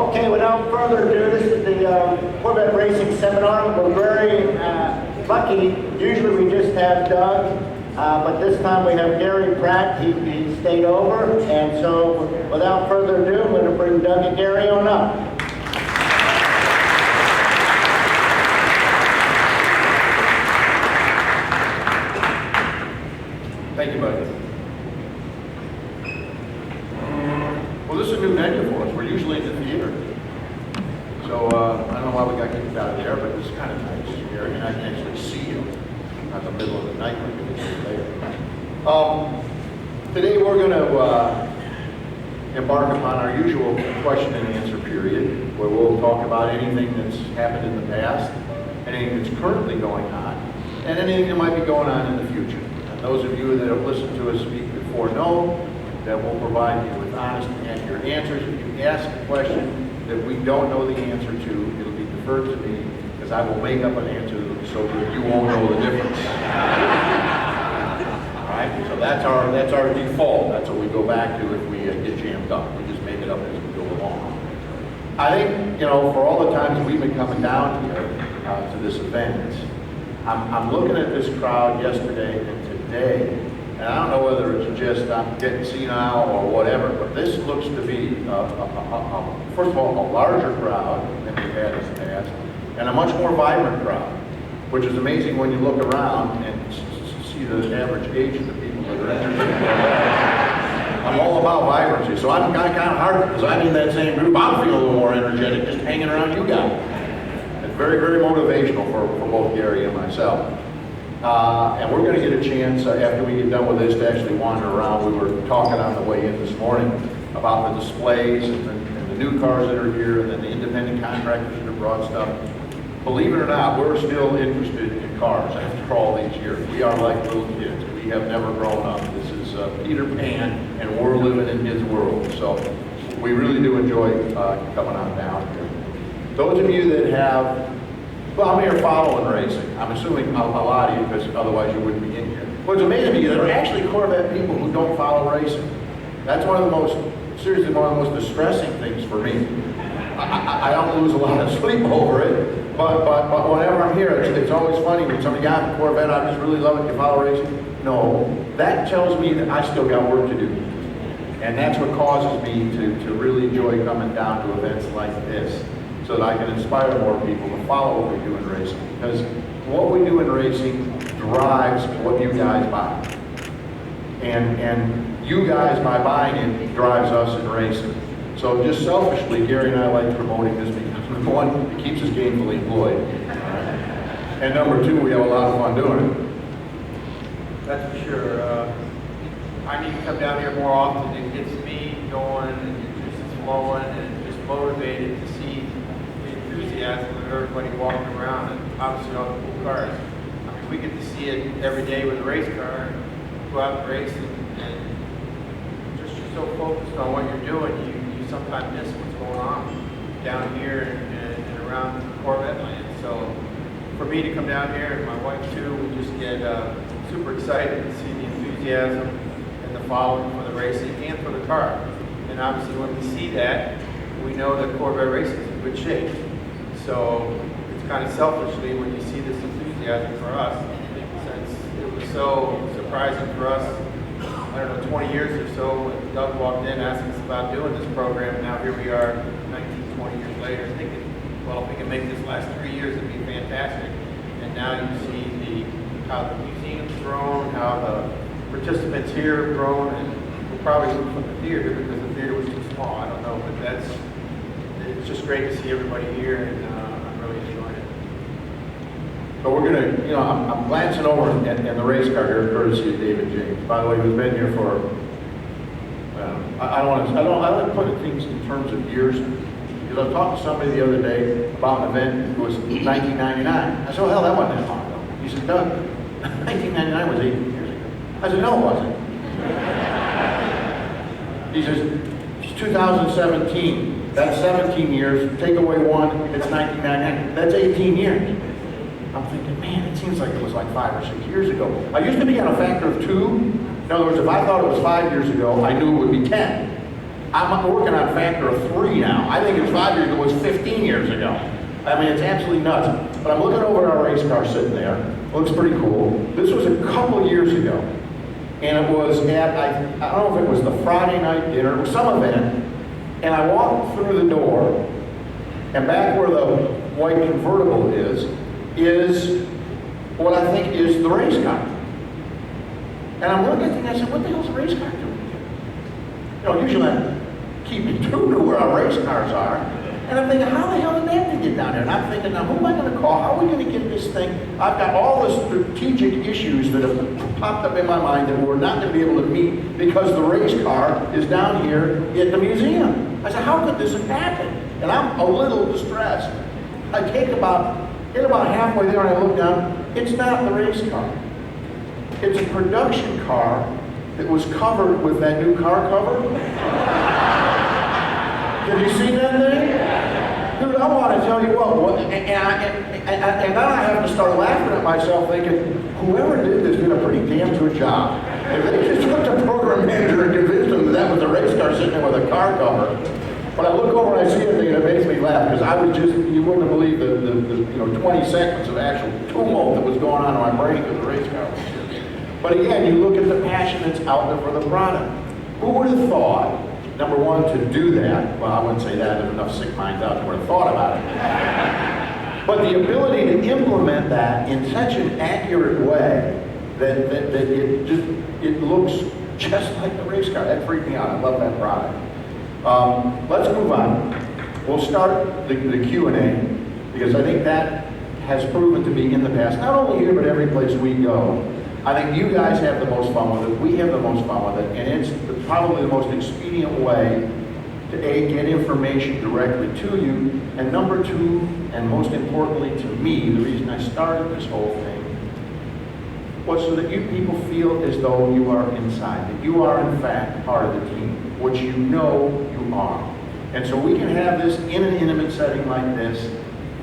Okay, without further ado, this is the Corvette Racing 7R. We're very lucky. Usually we just have Doug, but this time we have Gary Pratt. He stayed over, and so without further ado, I'm going to bring Doug and Gary on up. Thank you, buddy. Well, this is a new venue for us. We're usually in the theater. So I don't know why we got kicked out of there, but this is kind of nice here. And I can actually see you at the middle of the night like we did later. Today we're going to embark upon our usual question and answer period, where we'll talk about anything that's happened in the past, anything that's currently going on, and anything that might be going on in the future. And those of you that have listened to us speak before know that we'll provide you with honest and accurate answers. If you ask a question that we don't know the answer to, it'll be deferred to me, because I will make up an answer so that you won't know the difference. All right? So that's our default. That's what we go back to if we get jammed up. We just make it up as we go along. I think, for all the times we've been coming down here to this event, I'm looking at this crowd yesterday and today, and I don't know whether it's just I'm getting senile or whatever, but this looks to be, first of all, a larger crowd than we've had in the past, and a much more vibrant crowd, which is amazing when you look around and see the average age of the people that are entering. I'm all about vibrancy, so I'm kind of hard because I'm in that same group. I'm feeling a little more energetic just hanging around you guys. It's very, very motivational for both Gary and myself. And we're going to get a chance after we get done with this to actually wander around. We were talking on the way in this morning about the displays and the new cars that are here, and then the independent contractors that have brought stuff. Believe it or not, we're still interested in cars after all these years. We are like little kids. We have never grown up. This is Peter Pan, and we're living in his world. So we really do enjoy coming on down here. Those of you that have, well, how many are following racing? I'm assuming a lot of you, because otherwise you wouldn't be in here. What's amazing to me, there are actually Corvette people who don't follow racing. That's seriously one of the most distressing things for me. I don't lose a lot of sleep over it, but whenever I'm here, it's always funny when somebody got a Corvette, I just really love it, you follow racing. No, that tells me that I still got work to do. And that's what causes me to really enjoy coming down to events like this, so that I can inspire more people to follow what we do in racing. Because what we do in racing drives what you guys buy. And you guys, by buying it, drives us in racing. So just selfishly, Gary and I like promoting this because, number one, it keeps us gainfully employed. Right? And number two, we have a lot of fun doing it. That's for sure. I need to come down here more often. It gets me going, and it just flowing, and just motivated to see the enthusiasm of everybody walking around, and obviously all the cool cars. I mean, we get to see it every day with a race car, and go out and race, and just you're so focused on what you're doing, you sometimes miss what's going on down here and around Corvette land. So for me to come down here, and my wife too, we just get super excited to see the enthusiasm and the following for the racing and for the car. And obviously when we see that, we know that Corvette racing is in good shape. So it's kind of selfishly when you see this enthusiasm for us, since it was so surprising for us, I don't know, 20 years or so, when Doug walked in asking us about doing this program, and now here we are 19, 20 years later thinking, well, if we can make this last 3 years, it'd be fantastic. And now you see how the museum's grown, how the participants here have grown, and we'll probably move from the theater because the theater was too small. I don't know, but it's just great to see everybody here, and I'm really enjoying it. But we're going to, I'm glancing over at the race car here, courtesy of David James. By the way, who's been here for, I like to put things in terms of years. Because I talked to somebody the other day about an event, it was 1999. I said, well, hell, that wasn't that long ago. He said, Doug, 1999 was 18 years ago. I said, no, it wasn't. He says, it's 2017. That's 17 years. Take away one, it's 1999. That's 18 years. I'm thinking, man, it seems like it was like 5 or 6 years ago. I used to be on a factor of 2. In other words, if I thought it was 5 years ago, I knew it would be 10. I'm working on factor of 3 now. I think it's 5 years ago, it was 15 years ago. I mean, it's absolutely nuts. But I'm looking over at our race car sitting there. Looks pretty cool. This was a couple years ago. And it was at, I don't know if it was the Friday night dinner, it was some event. And I walked through the door, and back where the white convertible is what I think is the race car. And I'm looking at it and I said, what the hell's a race car doing here? You know, usually I'm keeping true to where our race cars are. And I'm thinking, how the hell did that thing get down there? And I'm thinking, now who am I going to call? How are we going to get this thing? I've got all the strategic issues that have popped up in my mind that we're not going to be able to meet because the race car is down here at the museum. I said, how could this have happened? And I'm a little distressed. I get about halfway there and I look down, it's not the race car. It's a production car that was covered with that new car cover. Have you seen that thing? Dude, I want to tell you what, and then I have to start laughing at myself thinking, whoever did this did a pretty damn good job. If they just took the program manager and convinced him that was the race car sitting there with a car cover. But I look over and I see it and it makes me laugh because I would just, you wouldn't believe the 20 seconds of actual tumult that was going on in my brain because the race car was here. But again, you look at the passion that's out there for the product. Who would have thought, number one, to do that? Well, I wouldn't say that, there's enough sick minds out there would have thought about it. But the ability to implement that in such an accurate way that it looks just like the race car. That freaked me out. I love that product. Let's move on. We'll start the Q&A because I think that has proven to be in the past, not only here but every place we go. I think you guys have the most fun with it, we have the most fun with it, and it's probably the most expedient way to A, get information directly to you, and number two, and most importantly to me, the reason I started this whole thing was so that you people feel as though you are inside, that you are in fact part of the team, which you know you are. And so we can have this in an intimate setting like this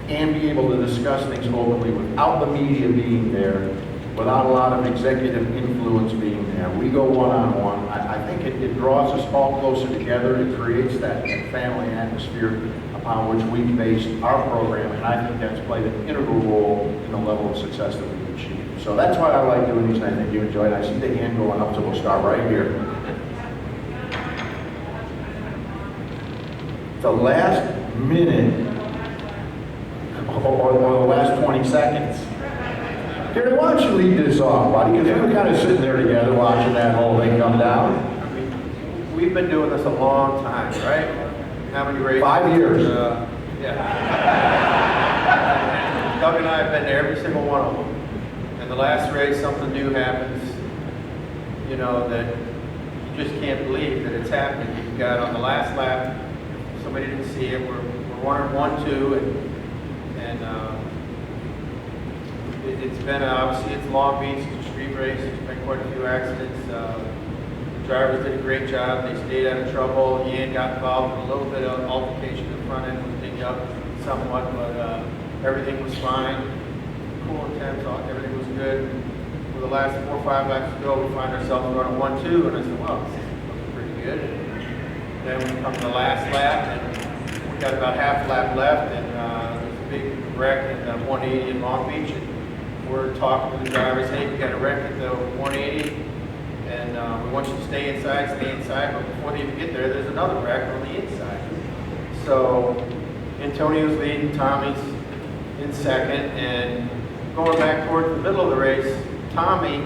and be able to discuss things openly without the media being there, without a lot of executive influence being there. We go one-on-one. I think it draws us all closer together. It creates that family atmosphere upon which we've based our program, and I think that's played an integral role in the level of success that we've achieved. So that's why I like doing these, and I think you enjoy it. I see the hand going up, so we'll start right here. The last minute, or the last 20 seconds. Gary, why don't you lead this off, buddy? Because we were kind of sitting there together watching that whole thing come down. I mean, we've been doing this a long time, right? How many races? 5 years. Yeah. And Doug and I have been to every single one of them. And the last race, something new happens, you know, that you just can't believe that it's happening. You've got on the last lap, somebody didn't see it, we're running 1-2, and it's been, obviously it's Long Beach, it's a street race, there's been quite a few accidents. The drivers did a great job, they stayed out of trouble. Ian got involved in a little bit of altercation in the front end, was dinged up somewhat, but everything was fine. Cool and tense, everything was good. For the last 4 or 5 laps to go, we find ourselves running 1-2, and I said, well, this is looking pretty good. And then we come to the last lap, and we got about half a lap left, and there's a big wreck at 180 in Long Beach. And we're talking to the drivers, hey, we got a wreck at the 180, and we want you to stay inside, but before they even get there, there's another wreck on the inside. So Antonio's leading, Tommy's in second, and going back towards the middle of the race, Tommy,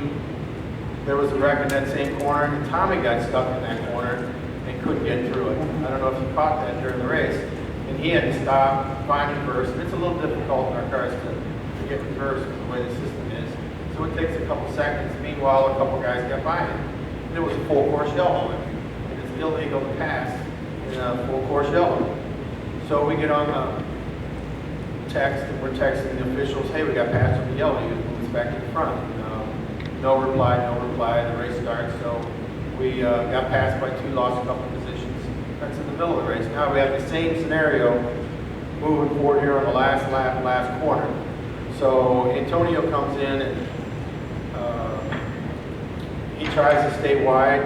there was a wreck in that same corner, and Tommy got stuck in that corner and couldn't get through it. I don't know if you caught that during the race. And he had to stop, find reverse, and it's a little difficult in our cars to get reversed with the way the system is. So it takes a couple seconds. Meanwhile, a couple guys got by him. And it was a full course yellow. And it's illegal to pass in a full course yellow. So we get on the text, and we're texting the officials, hey, we got passed on the yellow, you move us back to the front. And, no reply, the race starts. So we got passed by 2, lost a couple positions. That's in the middle of the race. Now we have the same scenario moving forward here on the last lap, last corner. So Antonio comes in and he tries to stay wide,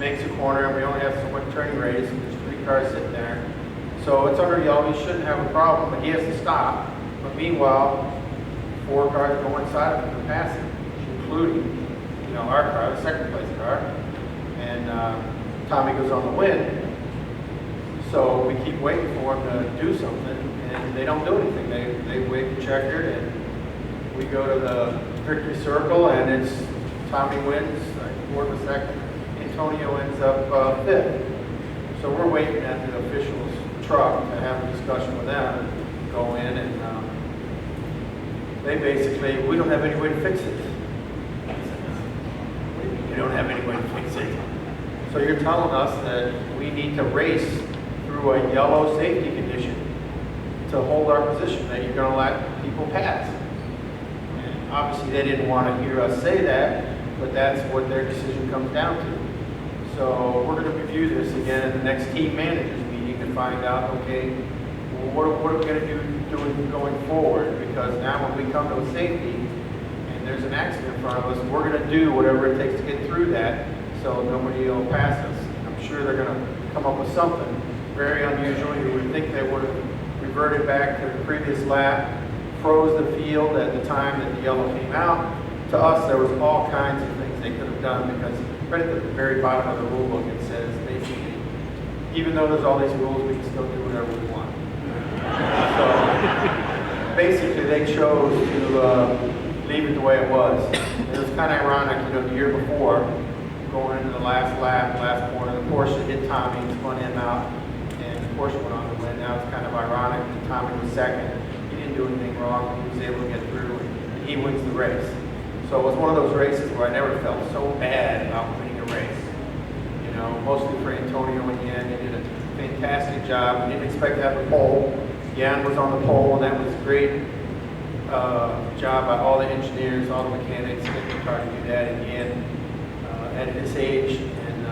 makes a corner, and we only have so much turning radius, and there's 3 cars sitting there. So it's under yellow, he shouldn't have a problem, but he has to stop. But meanwhile, 4 cars go inside of him to pass him, including, you know, our car, the second place car. And Tommy goes on the win. So we keep waiting for him to do something, and they don't do anything. They wave the checker, and we go to the victory circle, and it's Tommy wins, fourth or second. Antonio ends up 5th. So we're waiting at the officials' truck to have a discussion with them and go in, and they basically, we don't have any way to fix it. You don't have any way to fix it. So you're telling us that we need to race through a yellow safety condition to hold our position, that you're going to let people pass. And obviously they didn't want to hear us say that, but that's what their decision comes down to. So we're going to review this again at the next team managers meeting to find out, okay, well, what are we going to do going forward? Because now when we come to a safety and there's an accident in front of us, we're going to do whatever it takes to get through that so nobody will pass us. I'm sure they're going to come up with something very unusual. You would think they would have reverted back to the previous lap, froze the field at the time that the yellow came out. To us, there was all kinds of things they could have done, because right at the very bottom of the rule book it says basically, even though there's all these rules, we can still do whatever we want. So basically they chose to leave it the way it was. It was kind of ironic, you know, the year before, going into the last lap, last corner, the Porsche hit Tommy and spun him out, and the Porsche went on to win. Now it's kind of ironic that Tommy was second. He didn't do anything wrong. He was able to get through, and he wins the race. So it was one of those races where I never felt so bad about winning a race. You know, mostly for Antonio in the end. He did a fantastic job. We didn't expect to have a pole. Jan was on the pole, and that was a great job by all the engineers, all the mechanics, getting the car to do that in the end at his age. And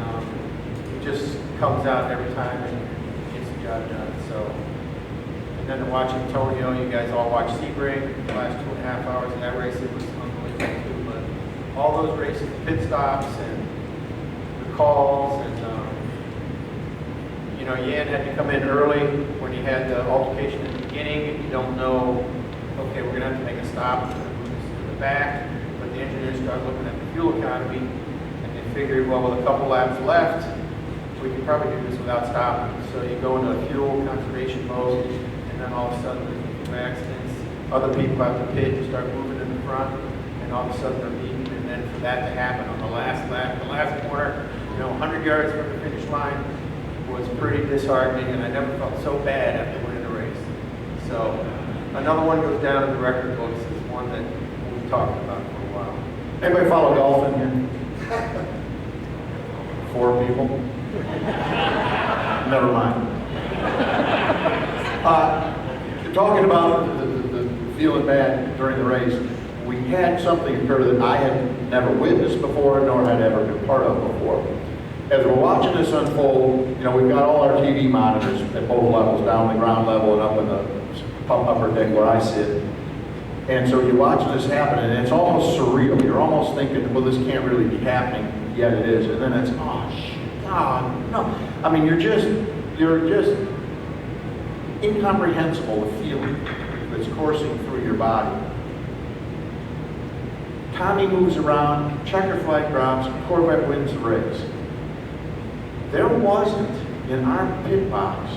he just comes out every time and gets the job done. So, and then to watch Antonio, you guys all watched Sebring the last 2.5 hours of that race. It was unbelievable too. But all those races, pit stops and the calls, and you know, Jan had to come in early when he had the altercation at the beginning, and you don't know, okay, we're going to have to make a stop to the back, but the engineers started looking at the fuel economy, and they figured, well, with a couple laps left, we can probably do this without stopping. So you go into a fuel conservation mode, and then all of a sudden there's accidents. Other people have to pit and start moving in the front, and all of a sudden they're beaten, and then for that to happen on the last lap, the last corner, you know, 100 yards from the finish line, was pretty disheartening, and I never felt so bad after winning the race. So another one goes down in the record books as one that we've talked about for a while. Anybody follow golf in here? 4 people? Never mind. Talking about the feeling bad during the race, we had something occur that I had never witnessed before, nor had ever been part of before. As we're watching this unfold, you know, we've got all our TV monitors at both levels, down the ground level and up in the upper deck where I sit. And so you're watching this happen, and it's almost surreal. You're almost thinking, well, this can't really be happening, yet it is. And then it's, oh, shit, God, no. I mean, you're just incomprehensible, the feeling that's coursing through your body. Tommy moves around, checker flag drops, Corvette wins the race. There wasn't in our pit box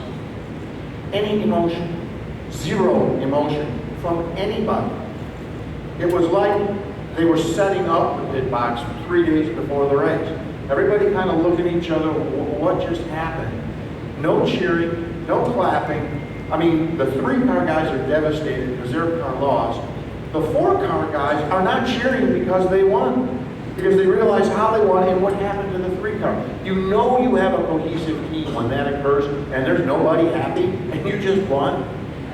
any emotion, zero emotion from anybody. It was like they were setting up the pit box 3 days before the race. Everybody kind of looked at each other, what just happened? No cheering, no clapping. I mean, the 3-car guys are devastated because their car lost. The 4-car guys are not cheering because they won, because they realize how they won and what happened to the 3-car. You know you have a cohesive team when that occurs and there's nobody happy and you just won.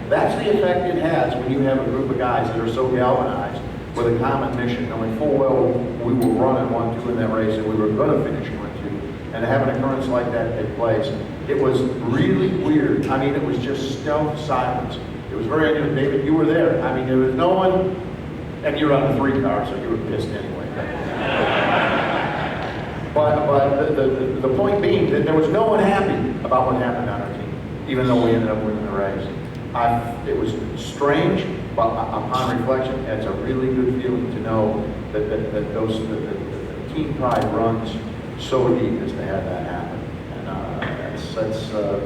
That's the effect it has when you have a group of guys that are so galvanized with a common mission, knowing full well we were running 1-2 in that race and we were going to finish 1-2. And to have an occurrence like that take place, it was really weird. I mean, it was just stealth silence. It was very unusual. David, you were there. I mean, there was no one, and you're on the 3-car, so you were pissed anyway. But the point being that there was no one happy about what happened on our team, even though we ended up winning the race. It was strange, but upon reflection, it's a really good feeling to know that the team pride runs so deep as to have that happen. And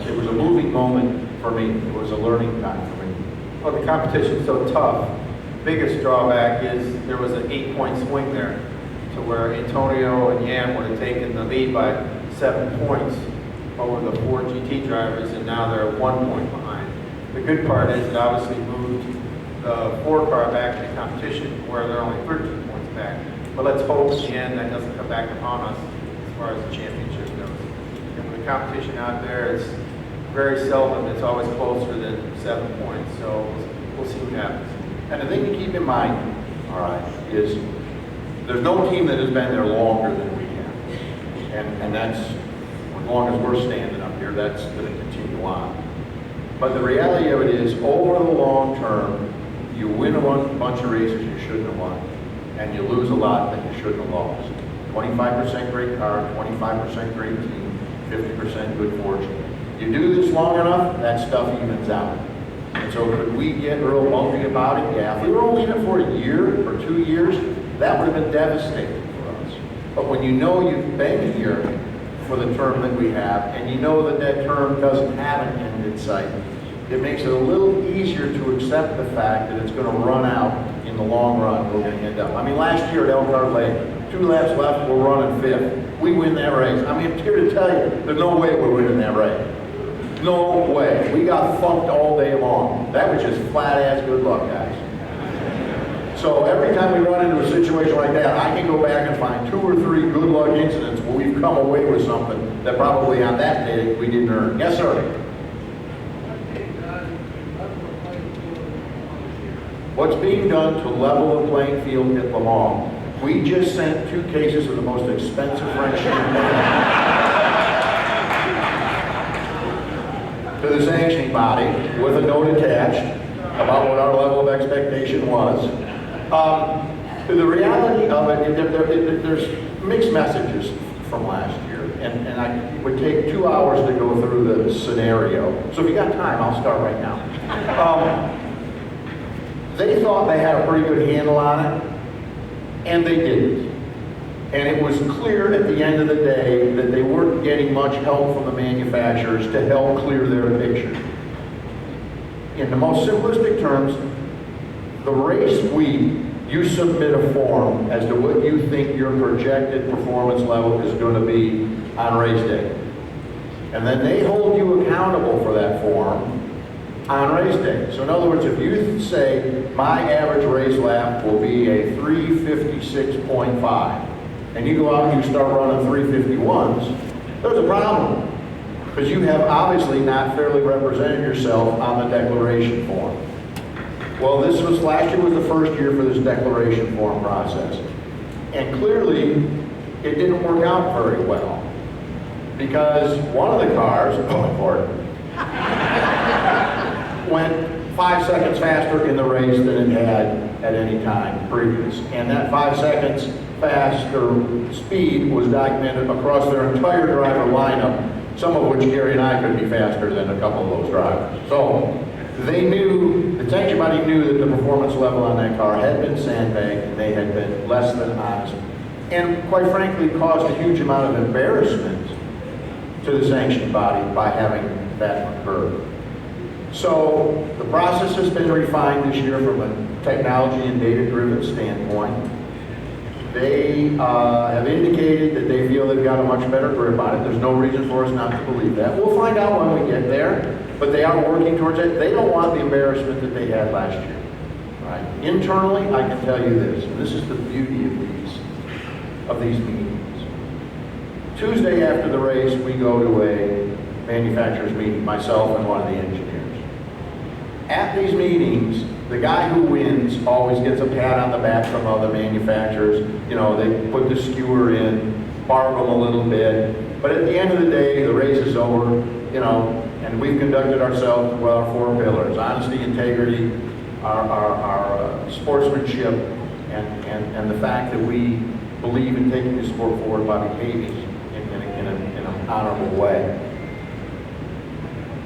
it was a moving moment for me. It was a learning time for me. Well, the competition's so tough. Biggest drawback is there was an 8-point swing there to where Antonio and Yam would have taken the lead by 7 points over the 4 GT drivers, and now they're 1 point behind. The good part is it obviously moved the 4 car back in the competition where they're only 13 points back. But let's hope in the end that doesn't come back upon us as far as the championship goes. And the competition out there is very seldom, it's always closer than 7 points. So we'll see what happens. And the thing to keep in mind, all right, is there's no team that has been there longer than we have. And that's, as long as we're standing up here, that's going to continue on. But the reality of it is, over the long term, you win a bunch of races you shouldn't have won, and you lose a lot that you shouldn't have lost. 25% great car, 25% great team, 50% good fortune. You do this long enough, that stuff evens out. And so could we get real bumpy about it? Yeah. If we were only in it for a year or 2 years, that would have been devastating for us. But when you know you've been here for the term that we have, and you know that that term doesn't have an end in sight, it makes it a little easier to accept the fact that it's going to run out in the long run. We're going to end up. I mean, last year at Elkhart Lake, 2 laps left, we're running 5th. We win that race. I mean, I'm here to tell you, there's no way we're winning that race. No way. We got funked all day long. That was just flat-ass good luck, guys. So every time we run into a situation like that, I can go back and find 2 or 3 good luck incidents where we've come away with something that probably on that day we didn't earn. Yes, sir? What's being done to level the playing field at Le Mans? We just sent 2 cases of the most expensive French champagne to the sanctioning body with a note attached about what our level of expectation was. The reality of it, there's mixed messages from last year, and it would take 2 hours to go through the scenario. So if you got time, I'll start right now. They thought they had a pretty good handle on it, and they didn't. And it was clear at the end of the day that they weren't getting much help from the manufacturers to help clear their picture. In the most simplistic terms, the race week, you submit a form as to what you think your projected performance level is going to be on race day. And then they hold you accountable for that form on race day. So in other words, if you say, my average race lap will be a 356.5, and you go out and you start running 351s, there's a problem. Because you have obviously not fairly represented yourself on the declaration form. Well, last year was the first year for this declaration form process. And clearly, it didn't work out very well. Because one of the cars, went 5 seconds faster in the race than it had at any time previous. And that 5 seconds faster speed was documented across their entire driver lineup, some of which Gary and I could be faster than a couple of those drivers. So they knew, the sanction body knew that the performance level on that car had been sandbagged, and they had been less than honest, and quite frankly caused a huge amount of embarrassment to the sanctioning body by having that occur. So the process has been refined this year from a technology and data-driven standpoint. They have indicated that they feel they've got a much better grip on it. There's no reason for us not to believe that. We'll find out when we get there, but they are working towards it. They don't want the embarrassment that they had last year. Right? Internally, I can tell you this, and this is the beauty of these meetings. Tuesday after the race, we go to a manufacturers meeting, myself and one of the engineers. At these meetings, the guy who wins always gets a pat on the back from other manufacturers. You know, they put the skewer in, barb them a little bit. But at the end of the day, the race is over, you know, and we've conducted ourselves with our 4 pillars: honesty, integrity, our sportsmanship, and the fact that we believe in taking the sport forward by behaving in an honorable way.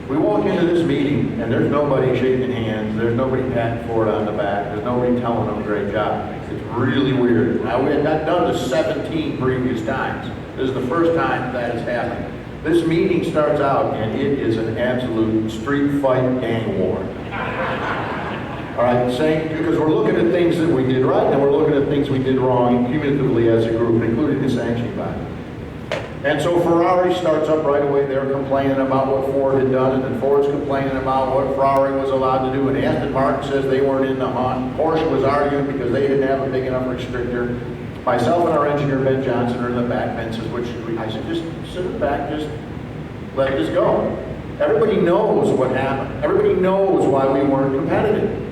We walk into this meeting and there's nobody shaking hands, there's nobody patting Ford on the back, there's nobody telling them great job. It's really weird. Now, we had not done this 17 previous times. This is the first time that has happened. This meeting starts out and it is an absolute street fight gang war. All right, saying, because we're looking at things that we did right and we're looking at things we did wrong cumulatively as a group, including the sanctioning body. And so Ferrari starts up right away. They're complaining about what Ford had done, and then Ford's complaining about what Ferrari was allowed to do, and Aston Martin says they weren't in the hunt. Porsche was arguing because they didn't have a big enough restrictor. Myself and our engineer, Ben Johnson, are in the back benches, which I said, just sit in the back, just let this go. Everybody knows what happened. Everybody knows why we weren't competitive.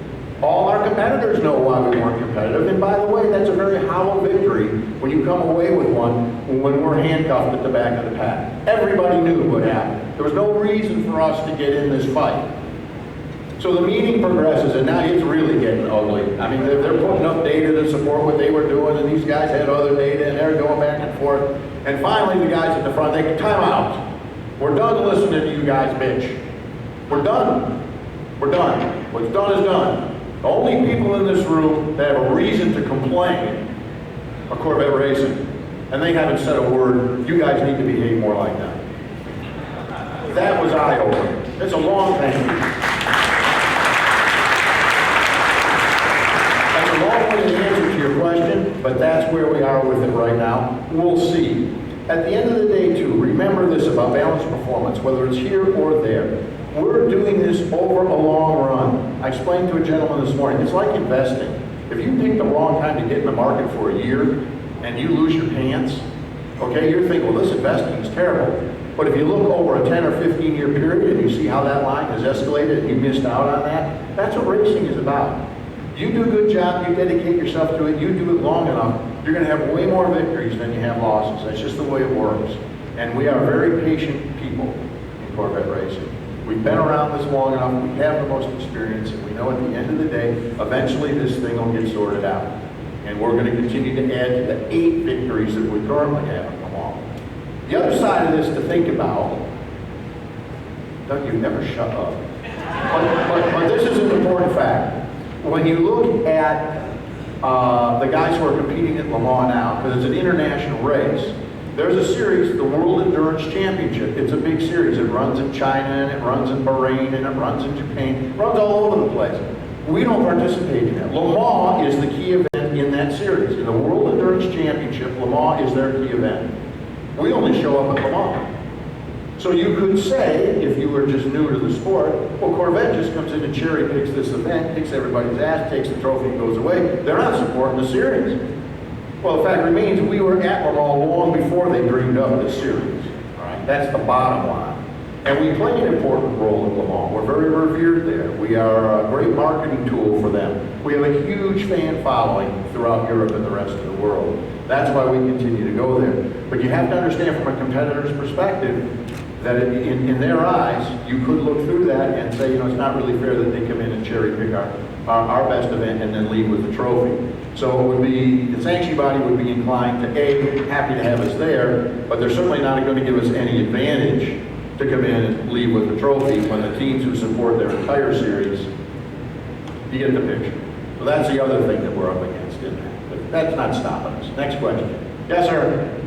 All our competitors know why we weren't competitive, and by the way, that's a very hollow victory when you come away with one when we're handcuffed at the back of the pack. Everybody knew what happened. There was no reason for us to get in this fight. So the meeting progresses, and now it's really getting ugly. I mean, they're putting up data to support what they were doing, and these guys had other data, and they're going back and forth. And finally, the guys at the front, they can time out. We're done listening to you guys bitch. We're done. We're done. What's done is done. The only people in this room that have a reason to complain are Corvette Racing. And they haven't said a word. You guys need to behave more like that. That was eye-opening. It's a long thing. That's a long-winded answer to your question, but that's where we are with it right now. We'll see. At the end of the day, too, remember this about balanced performance, whether it's here or there. We're doing this over a long run. I explained to a gentleman this morning, it's like investing. If you pick the wrong time to get in the market for a year and you lose your pants, okay, you're thinking, well, this investing is terrible. But if you look over a 10 or 15 year period and you see how that line has escalated and you missed out on that, that's what racing is about. You do a good job, you dedicate yourself to it, you do it long enough, you're going to have way more victories than you have losses. That's just the way it works. And we are very patient people in Corvette racing. We've been around this long enough, we have the most experience, and we know at the end of the day, eventually this thing will get sorted out. And we're going to continue to add to the 8 victories that we currently have in Le Mans. The other side of this to think about, Doug, you never shut up. But this is an important fact. When you look at the guys who are competing at Le Mans now, because it's an international race, there's a series, the World Endurance Championship. It's a big series. It runs in China, and it runs in Bahrain, and it runs in Japan. It runs all over the place. We don't participate in that. Le Mans is the key event in that series. In the World Endurance Championship, Le Mans is their key event. We only show up at Le Mans. So you could say, if you were just new to the sport, well, Corvette just comes in and cherry picks this event, kicks everybody's ass, takes the trophy, and goes away. They're not supporting the series. Well, the fact remains, we were at Le Mans long before they dreamed up this series. All right, that's the bottom line. And we play an important role at Le Mans. We're very revered there. We are a great marketing tool for them. We have a huge fan following throughout Europe and the rest of the world. That's why we continue to go there. But you have to understand from a competitor's perspective that in their eyes, you could look through that and say, you know, it's not really fair that they come in and cherry pick our best event and then leave with the trophy. So it would be, the sanctioning body would be inclined to A, happy to have us there, but they're certainly not going to give us any advantage to come in and leave with the trophy when the teams who support their entire series, you get the picture. So that's the other thing that we're up against in that. But that's not stopping us. Next question. Yes, sir.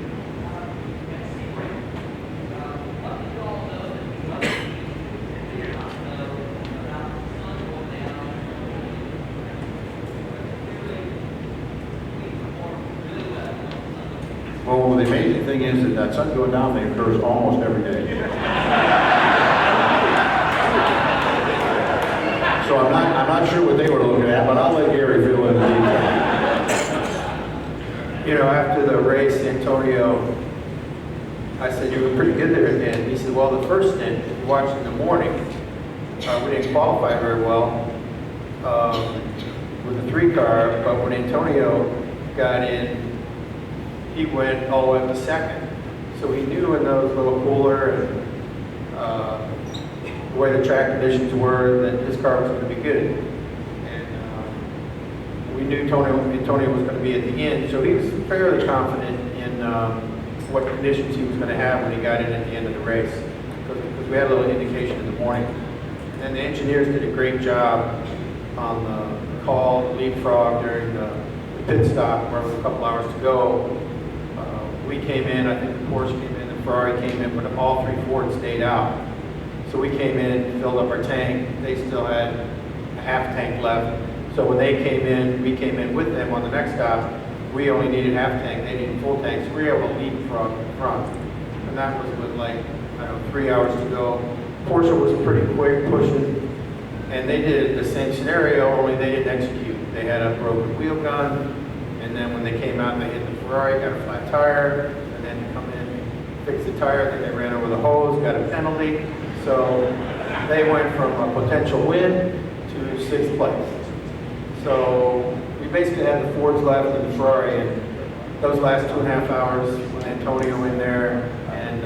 Well, the amazing thing is that sun going down thing occurs almost every day. So I'm not sure what they were looking at, but I'll let Gary fill in the details. You know, after the race, Antonio, I said, you were pretty good there at the end. He said, well, the first stint, if you watched in the morning, we didn't qualify very well with the 3 car, but when Antonio got in, he went all the way up to second. So he knew in those little cooler and the way the track conditions were that his car was going to be good. And we knew Antonio was going to be at the end, so he was fairly confident in what conditions he was going to have when he got in at the end of the race, because we had a little indication in the morning. And the engineers did a great job on the call, the leapfrog during the pit stop, where it was a couple hours to go. We came in, I think the Porsche came in, the Ferrari came in, but all three Fords stayed out. So we came in, filled up our tank. They still had a half tank left. So when they came in, we came in with them on the next stop. We only needed half tank, they needed full tank. So we were able to leapfrog in front. And that was with like, I don't know, 3 hours to go. Porsche was pretty quick pushing. And they did the same scenario, only they didn't execute. They had a broken wheel gun. And then when they came out, they hit the Ferrari, got a flat tire. And then they come in, fix the tire. Then they ran over the hose, got a penalty. So they went from a potential win to 6th place. So we basically had the Fords left and the Ferrari, and those last 2.5 hours with Antonio in there and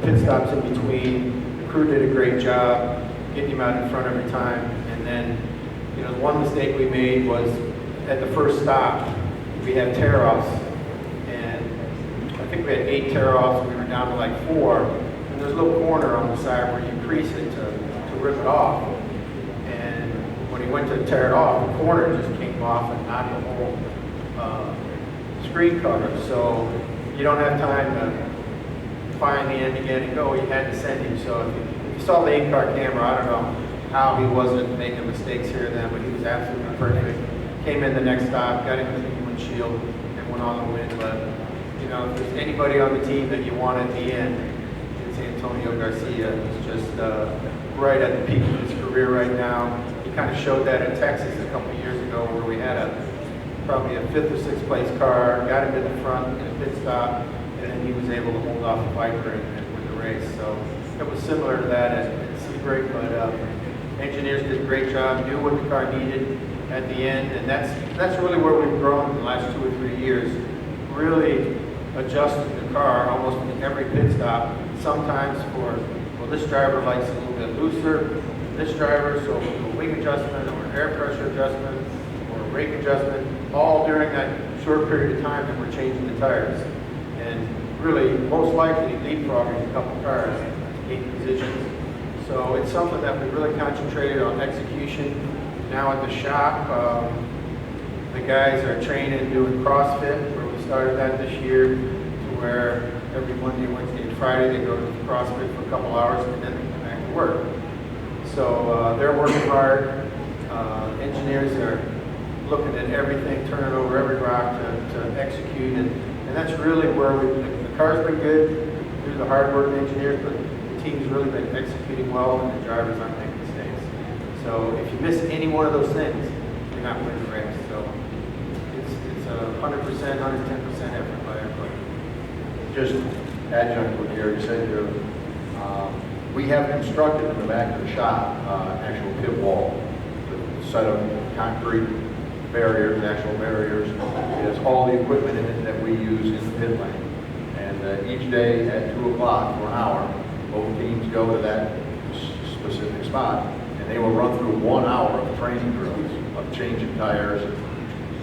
pit stops in between, the crew did a great job getting him out in front every time. And then, you know, one mistake we made was at the first stop, we had tear-offs, and I think we had 8 tear-offs, we were down to like 4, and there's a little corner on the side where you crease it to rip it off. And when he went to tear it off, the corner just came off and knocked the whole screen cover. So you don't have time to find the end again and go. You had to send him. So if you saw the in-car camera, I don't know how he wasn't making mistakes here and then, but he was absolutely perfect. Came in the next stop, got him a clean windshield, and went on to win. But you know, if there's anybody on the team that you want at the end, it's Antonio Garcia. He's just right at the peak of his career right now. He kind of showed that in Texas a couple of years ago, where we had probably a 5th or 6th place car, got him in the front in a pit stop, and then he was able to hold off the Viper and win the race. So it was similar to that at Sebring, but engineers did a great job, knew what the car needed at the end, and that's really where we've grown in the last 2 or 3 years, really adjusting the car almost in every pit stop. Sometimes well, this driver likes a little bit looser, this driver, so we'll do a wing adjustment or an air pressure adjustment or a rake adjustment, all during that short period of time that we're changing the tires. And really, most likely, leapfrogging a couple cars to gain positions. So it's something that we really concentrated on execution. Now at the shop, the guys are training doing CrossFit, where we started that this year, to where every Monday, Wednesday, and Friday they go to CrossFit for a couple hours and then they come back to work. So they're working hard. Engineers are looking at everything, turning over every rock to execute, and that's really where the car's been good through the hard work of the engineers, but the team's really been executing well, and the drivers aren't making mistakes. So if you miss any one of those things, you're not winning the race. So it's a 100%, 110% effort by everybody. Just adjunct what Gary said here. We have constructed in the back of the shop actual pit wall, a set of concrete barriers, actual barriers. It has all the equipment in it that we use in the pit lane. And each day at 2 o'clock for an hour, both teams go to that specific spot, and they will run through 1 hour of training drills of changing tires,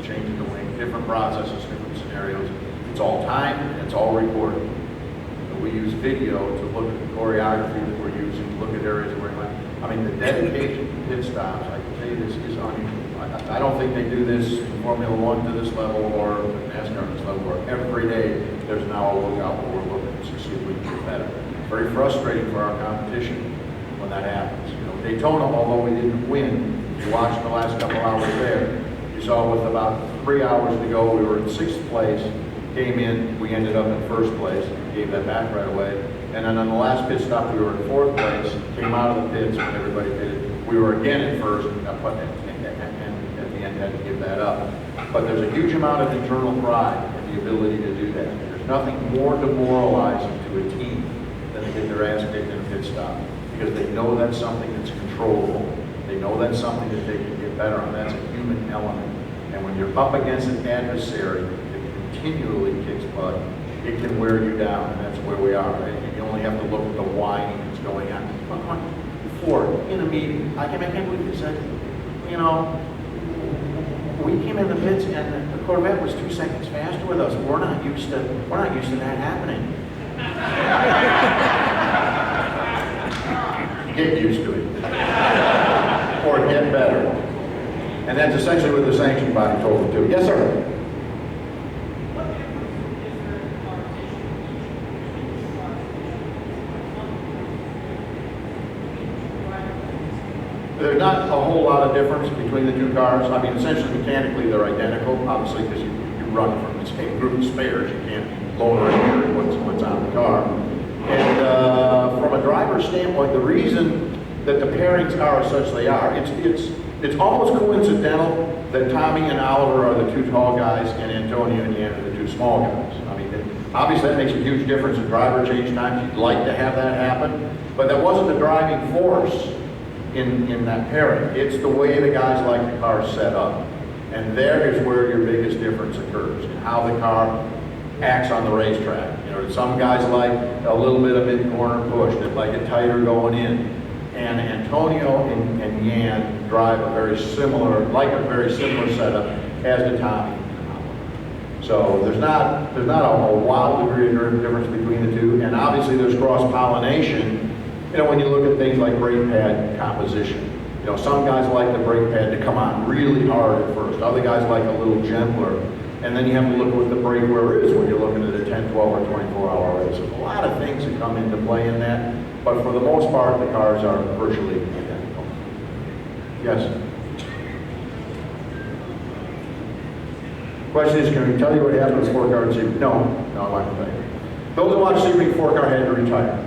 changing the wing, different processes, different scenarios. It's all timed and it's all recorded. So we use video to look at the choreography that we're using, look at areas where we're going. I mean, the dedication to pit stops, I can tell you this is unusual. I don't think they do this in Formula One to this level or NASCAR to this level, where every day there's now a lookout where we're looking to see if we can get better. It's very frustrating for our competition when that happens. You know, Daytona, although we didn't win, you watched the last couple hours there, you saw with about 3 hours to go, we were in 6th place, came in, we ended up in 1st place, gave that back right away. And then on the last pit stop, we were in 4th place, came out of the pits when everybody pitted. We were again in 1st, and at the end had to give that up. But there's a huge amount of internal pride in the ability to do that. There's nothing more demoralizing to a team than to get their ass kicked in a pit stop, because they know that's something that's controllable. They know that's something that they can get better on. That's a human element. And when you're up against an adversary that continually kicks butt, it can wear you down, and that's where we are. And you only have to look at the whining that's going on. Come on, before, in a meeting, I can't believe you said, you know, we came in the pits and the Corvette was 2 seconds faster with us. We're not used to that happening. Get used to it. Or get better. And that's essentially what the sanction body told them to. Yes, sir? There's not a whole lot of difference between the two cars. I mean, essentially, mechanically, they're identical, obviously, because you run from the same group of spares. You can't lower here what's on the car. And from a driver's standpoint, the reason that the pairings are as such they are, it's almost coincidental that Tommy and Oliver are the 2 tall guys and Antonio and Yan are the 2 small guys. I mean, obviously that makes a huge difference in driver change times. You'd like to have that happen, but that wasn't the driving force in that pairing. It's the way the guys like the car set up. And there is where your biggest difference occurs, in how the car acts on the racetrack. You know, some guys like a little bit of mid-corner push, they like it tighter going in. And Antonio and Yan drive a very similar setup as the Tommy. So there's not a wild degree of difference between the two, and obviously there's cross-pollination. You know, when you look at things like brake pad composition, you know, some guys like the brake pad to come on really hard at first. Other guys like a little gentler. And then you have to look at what the brake wear is when you're looking at a 10, 12, or 24-hour race. There's a lot of things that come into play in that, but for the most part, the cars are virtually identical. Yes? Question is, can we tell you what happened with 4-car and Sebring? No, I'm not going to tell you. Those who watched Sebring 4-car had to retire.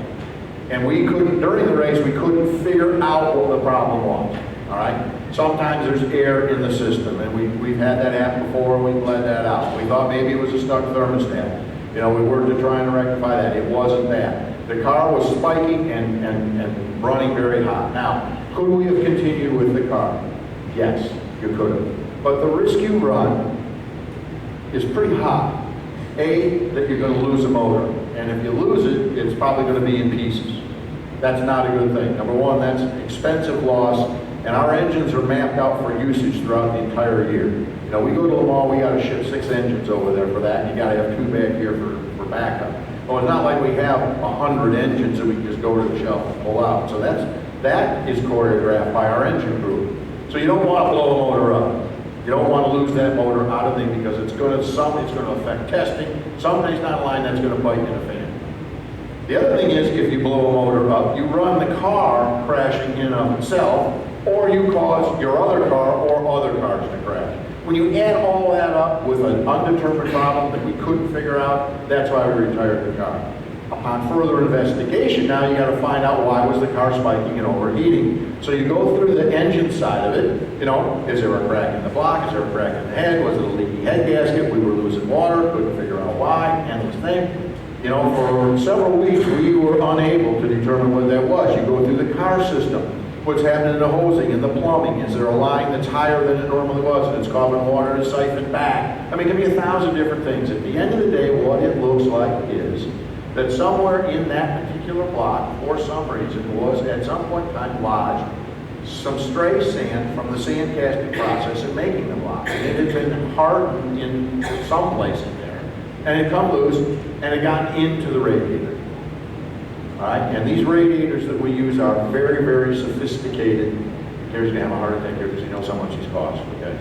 And we couldn't, during the race, we couldn't figure out what the problem was, all right? Sometimes there's air in the system, and we've had that happen before, and we've let that out. We thought maybe it was a stuck thermostat. You know, we worked to try and rectify that. It wasn't that. The car was spiking and running very hot. Now, could we have continued with the car? Yes, you could have. But the risk you run is pretty high. A, that you're going to lose a motor. And if you lose it, it's probably going to be in pieces. That's not a good thing. Number one, that's expensive loss, and our engines are mapped out for usage throughout the entire year. You know, we go to Le Mans, we got to ship 6 engines over there for that, and you got to have 2 back here for backup. Well, it's not like we have 100 engines that we can just go to the shelf and pull out. So that is choreographed by our engine crew. So you don't want to blow a motor up. You don't want to lose that motor out of thing because it's going to affect testing. Somebody's not a line that's going to bite in a fan. The other thing is, if you blow a motor up, you run the car crashing in of itself, or you cause your other car or other cars to crash. When you add all that up with an undetermined problem that we couldn't figure out, that's why we retired the car. Upon further investigation, now you got to find out why was the car spiking and overheating. So you go through the engine side of it. You know, is there a crack in the block? Is there a crack in the head? Was it a leaky head gasket? We were losing water, couldn't figure out why, endless thing. You know, for several weeks we were unable to determine what that was. You go through the car system. What's happening in the hosing and the plumbing? Is there a line that's higher than it normally was and it's causing water to siphon back? I mean, it can be 1,000 different things. At the end of the day, what it looks like is that somewhere in that particular block, for some reason, was at some point in time lodged some stray sand from the sand casting process in making the block. And it had been hardened in some place in there. And it come loose and it got into the radiator. All right? And these radiators that we use are very, very sophisticated. Gary's going to have a heart attack here because he knows how much these cost, okay?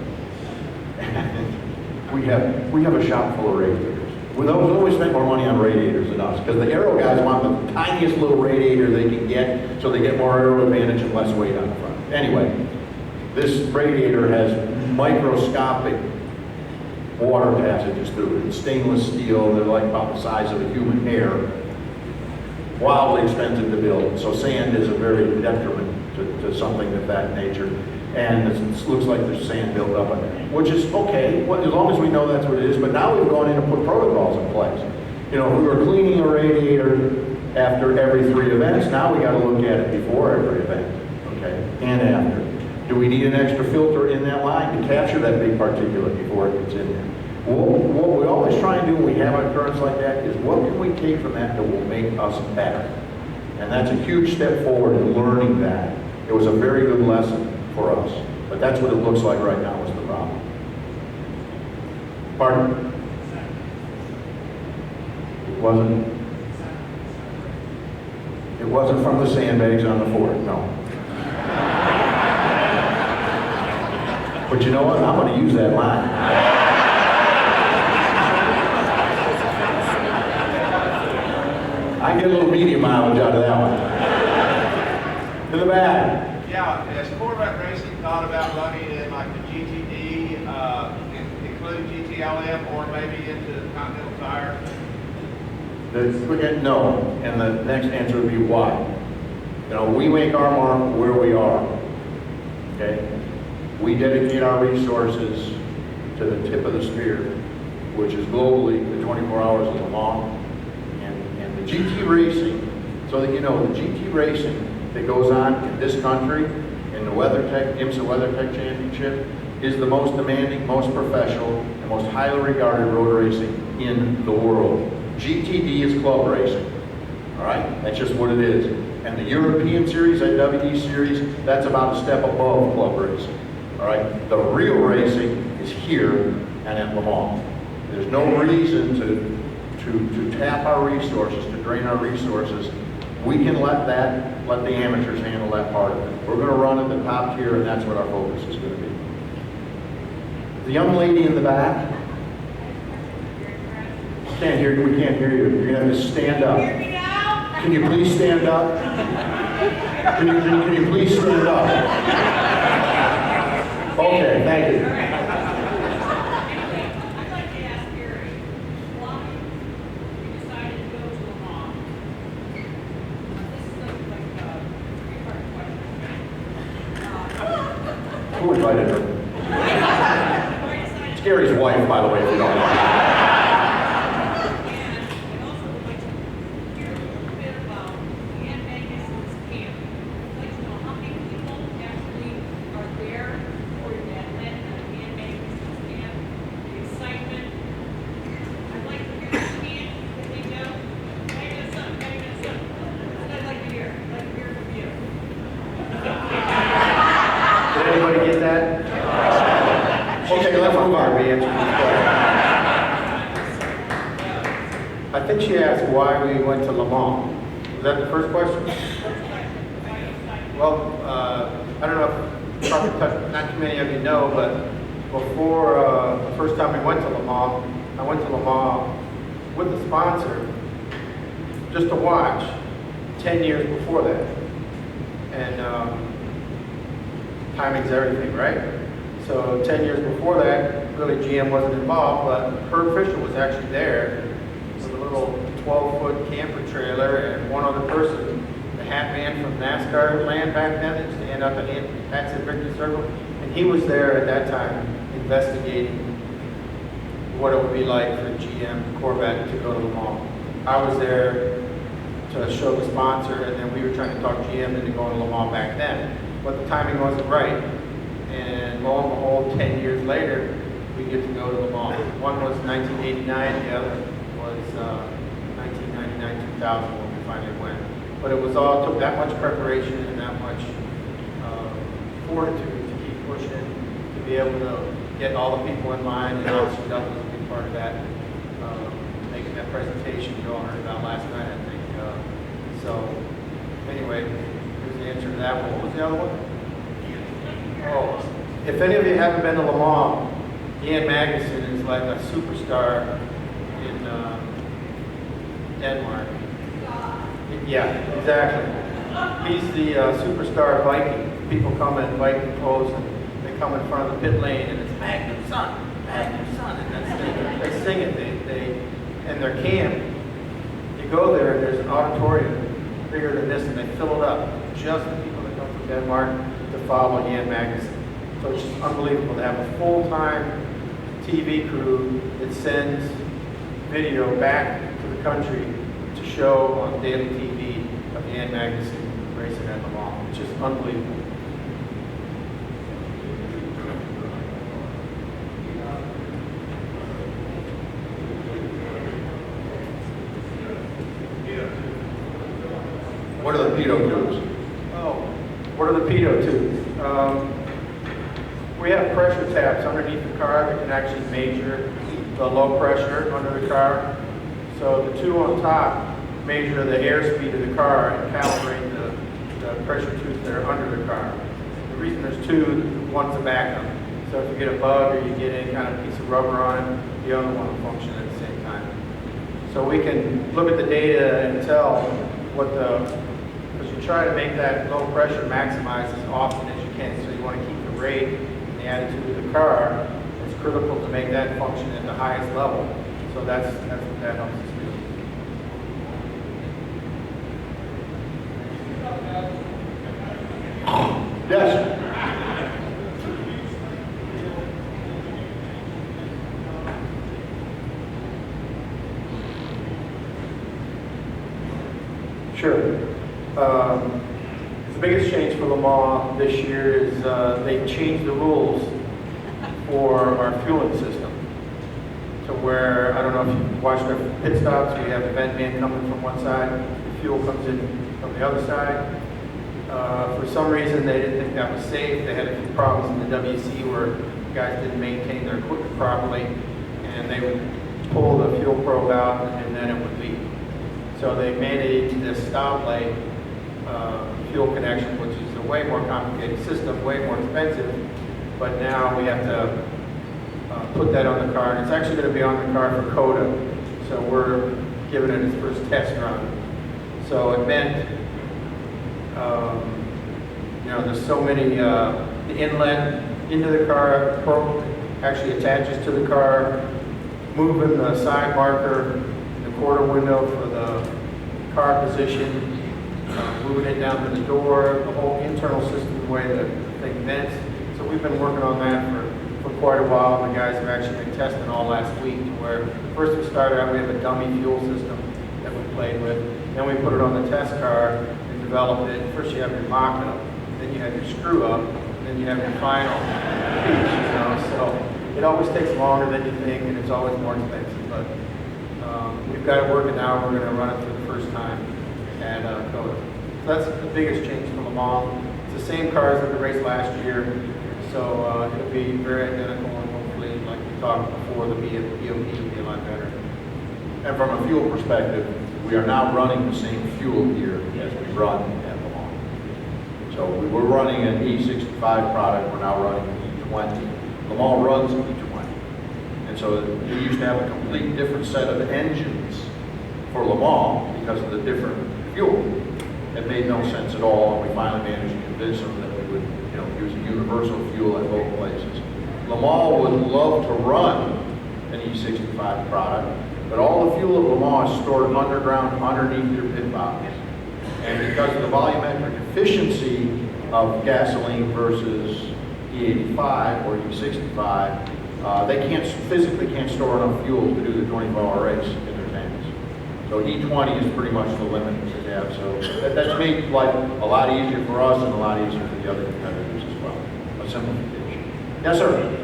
we have a shop full of radiators. We always spend more money on radiators than us because the aero guys want the tiniest little radiator they can get so they get more aero advantage and less weight on the front. Anyway, this radiator has microscopic water passages through it. It's stainless steel. They're like about the size of a human hair. Wildly expensive to build. So sand is a very detriment to something of that nature. And it looks like there's sand built up on it, which is okay, as long as we know that's what it is. But now we've gone in and put protocols in place. You know, if we were cleaning a radiator after every 3 events, now we got to look at it before every event, okay, and after. Do we need an extra filter in that line to capture that big particulate before it gets in there? What we always try and do when we have an occurrence like that is what can we take from that will make us better? And that's a huge step forward in learning that. It was a very good lesson for us. But that's what it looks like right now is the problem. Pardon? It wasn't from the sandbags on the Ford, no. But you know what? I'm going to use that line. I get a little medium mileage out of that one. To the back. Yeah, has Corvette Racing thought about running in like the GTD, including GTLM, or maybe into Continental Tire? No, and the next answer would be why. You know, we make our mark where we are, okay? We dedicate our resources to the tip of the spear, which is globally the 24 hours of Le Mans. And the GT racing, so that you know, the GT racing that goes on in this country, in the IMSA WeatherTech Championship, is the most demanding, most professional, and most highly regarded road racing in the world. GTD is club racing, all right? That's just what it is. And the European Series, that WD Series, that's about a step above club racing, all right? The real racing is here and at Le Mans. There's no reason to tap our resources, to drain our resources. We can let the amateurs handle that part of it. We're going to run at the top tier, and that's what our focus is going to be. The young lady in the back. Can't hear you. We can't hear you. You're gonna have to stand up. Hear me now? Can you please stand up? Can you please stand up? Okay, thank you. Anyway, I'd like to ask Gary, why you decided to go to Le Mans? This is like a three-part question. Who invited her? Why decided It's Gary's wife, by the way, if you don't know. I think she asked why we went to Le Mans. Was that the first question? Well, I don't know if probably not too many of you know, but before the first time we went to Le Mans, I went to Le Mans with a sponsor just to watch 10 years before that. And timing's everything, right? So 10 years before that, really GM wasn't involved, but her official was actually there with a little 12-foot camper trailer and one other person, the hat man from NASCAR land back then, that used to end up at Exit Victory Circle, and he was there at that time investigating what it would be like for GM Corvette to go to Le Mans. I was there to show the sponsor, and then we were trying to talk GM into going to Le Mans back then, but the timing wasn't right. And lo and behold, 10 years later, we get to go to Le Mans. One was 1989, the other was 1999, 2000 when we finally went. But it was all, took that much preparation and that much fortitude to keep pushing, to be able to get all the people in line, and Officer Duff was a big part of that, making that presentation you all heard about last night, I think. So, anyway, here's the answer to that one. What was the other one? Oh, if any of you haven't been to Le Mans, Jan Magnussen is like a superstar in Denmark. Yeah, exactly. He's the superstar Viking. People come in Viking clothes and they come in front of the pit lane and it's Magnum Son, and they sing it. They and their camp. You go there and there's an auditorium bigger than this, and they fill it up. Just the people that come from Denmark to follow Jan Magnussen. So it's just unbelievable to have a full-time TV crew that sends video back to the country to show on daily TV of Jan Magnussen racing at Le Mans. It's just unbelievable. What are the pitot tubes? Oh, what are the pitot tubes? We have pressure taps underneath the car that can actually measure the low pressure under the car. So the two on top measure the airspeed of the car and calibrate the pressure tubes that are under the car. The reason there's two, one's a backup. So if you get a bug or you get any kind of piece of rubber on it, the other one will function at the same time. So we can look at the data and tell what because you try to make that low pressure maximize as often as you can. So you want to keep the rate and the attitude of the car. It's critical to make that function at the highest level. So that's what that helps us do. Yes. Sure. The biggest change for Le Mans this year is they've changed the rules for our fueling system to where, I don't know if you've watched our pit stops, we have a vent man coming from one side, the fuel comes in from the other side. For some reason, they didn't think that was safe. They had a few problems in the WC where guys didn't maintain their equipment properly, and they would pull the fuel probe out, and then it would leak. So they mandated this stoplight fuel connection, which is a way more complicated system, way more expensive, but now we have to put that on the car, and it's actually going to be on the car for CODA, so we're giving it its first test run. So it meant there's so many, the inlet into the car actually attaches to the car, moving the side marker in the quarter window for the car position, moving it down to the door, the whole internal system, the way the thing vents. So we've been working on that for quite a while. The guys have actually been testing all last week, where first we started out, we have a dummy fuel system that we played with. Then we put it on the test car and developed it. First you have your mock-up, then you have your screw-up, and then you have your final piece, So it always takes longer than you think, and it's always more expensive. But we've got it working now. We're going to run it for the first time at CODA. So that's the biggest change from Le Mans. It's the same cars that we raced last year, so it'll be very identical, and hopefully, like we talked before, the BOP will be a lot better. And from a fuel perspective, we are now running the same fuel here as we run at Le Mans. So we were running an E65 product, we're now running an E20. Le Mans runs E20. And so we used to have a complete different set of engines for Le Mans because of the different fuel. It made no sense at all, and we finally managed to convince them that we would use a universal fuel at both places. Le Mans would love to run an E65 product, but all the fuel at Le Mans is stored underground underneath their pit box. And because of the volumetric efficiency of gasoline versus E85 or E65, they physically can't store enough fuel to do the 24-hour race in their tanks. So E20 is pretty much the limit that they have. So that's made life a lot easier for us and a lot easier for the other competitors as well. A simplification. Yes, sir.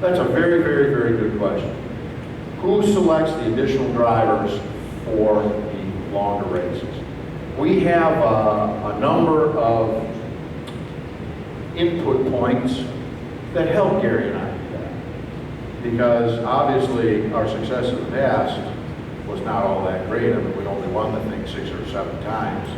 That's a very, very, very good question. Who selects the additional drivers for the longer races? We have a number of input points that help Gary and I do that. Because obviously our success in the past was not all that great. I mean, we only won the thing 6 or 7 times.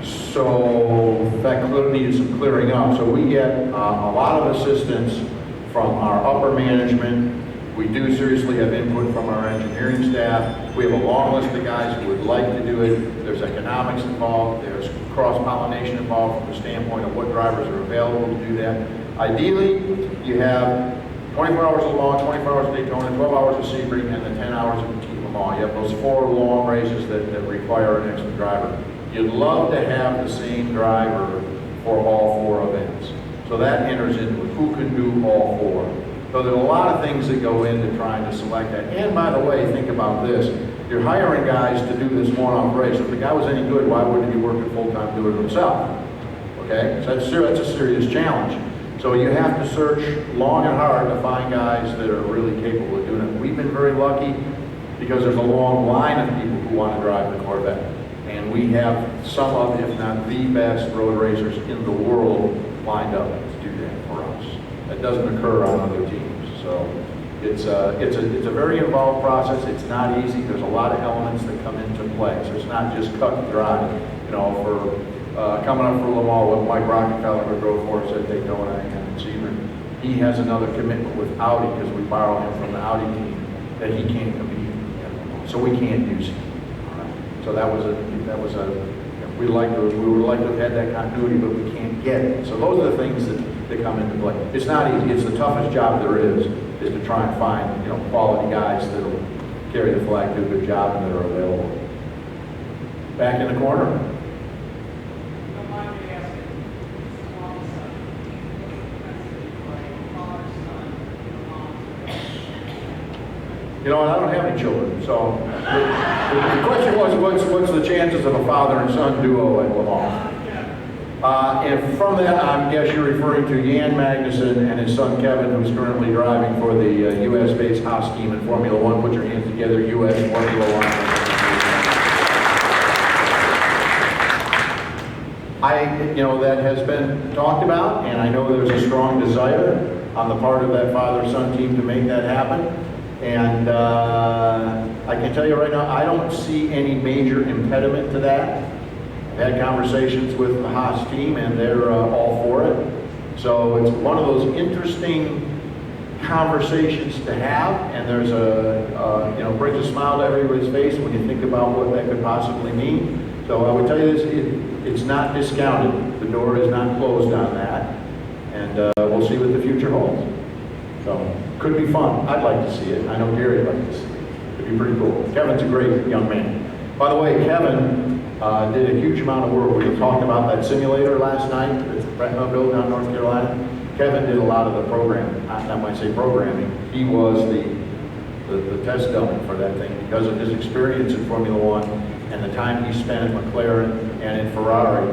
So that needed some clearing up. So we get a lot of assistance from our upper management. We do seriously have input from our engineering staff. We have a long list of guys who would like to do it. There's economics involved. There's cross-pollination involved from the standpoint of what drivers are available to do that. Ideally, you have 24 hours of Le Mans, 24 hours of Daytona, 12 hours of Sebring, and the 10 hours of Petit Le Mans. You have those 4 long races that require an extra driver. You'd love to have the same driver for all 4 events. So that enters into who can do all 4. So there are a lot of things that go into trying to select that. And by the way, think about this. You're hiring guys to do this one-off race. If the guy was any good, why wouldn't he be working full-time doing it himself? Okay, so that's a serious challenge. So you have to search long and hard to find guys that are really capable of doing it. We've been very lucky because there's a long line of people who want to drive the Corvette. And we have some of, if not the best road racers in the world lined up to do that for That doesn't occur on other teams. So it's a very involved process. It's not easy. There's a lot of elements that come into play. So it's not just cut and dry. You know, for coming up for Le Mans, what Mike Rockefeller would go for us at Daytona and Sebring, he has another commitment with Audi because we borrow him from the Audi team that he can't compete. So we can't use him. So that was a we would like to have had that continuity, but we can't get it. So those are the things that come into play. It's not easy. It's the toughest job there is to try and find, you know, quality guys that will carry the flag, do a good job, and that are available. Back in the corner. Don't mind me asking, small son, You know, and I don't have any children, so the question was, what's the chances of a father and son duo at Le Mans? And from that, I guess you're referring to Jan Magnussen and his son Kevin, who's currently driving for the U.S.-based Haas team in Formula One. Put your hands together, U.S. Formula One. That has been talked about, and I know there's a strong desire on the part of that father-son team to make that happen. And I can tell you right now, I don't see any major impediment to that. I've had conversations with the Haas team, and they're all for it. So it's one of those interesting conversations to have, and there's brings a smile to everybody's face when you think about what that could possibly mean. So I would tell you this, it's not discounted. The door is not closed on that, and we'll see what the future holds. So, could be fun. I'd like to see it. I know Gary would like to see it. It'd be pretty cool. Kevin's a great young man. By the way, Kevin did a huge amount of work. We talked about that simulator last night at Pratt down in North Carolina. Kevin did a lot of the programming. I might say programming. He was the test dummy for that thing because of his experience in Formula One and the time he spent at McLaren and in Ferrari.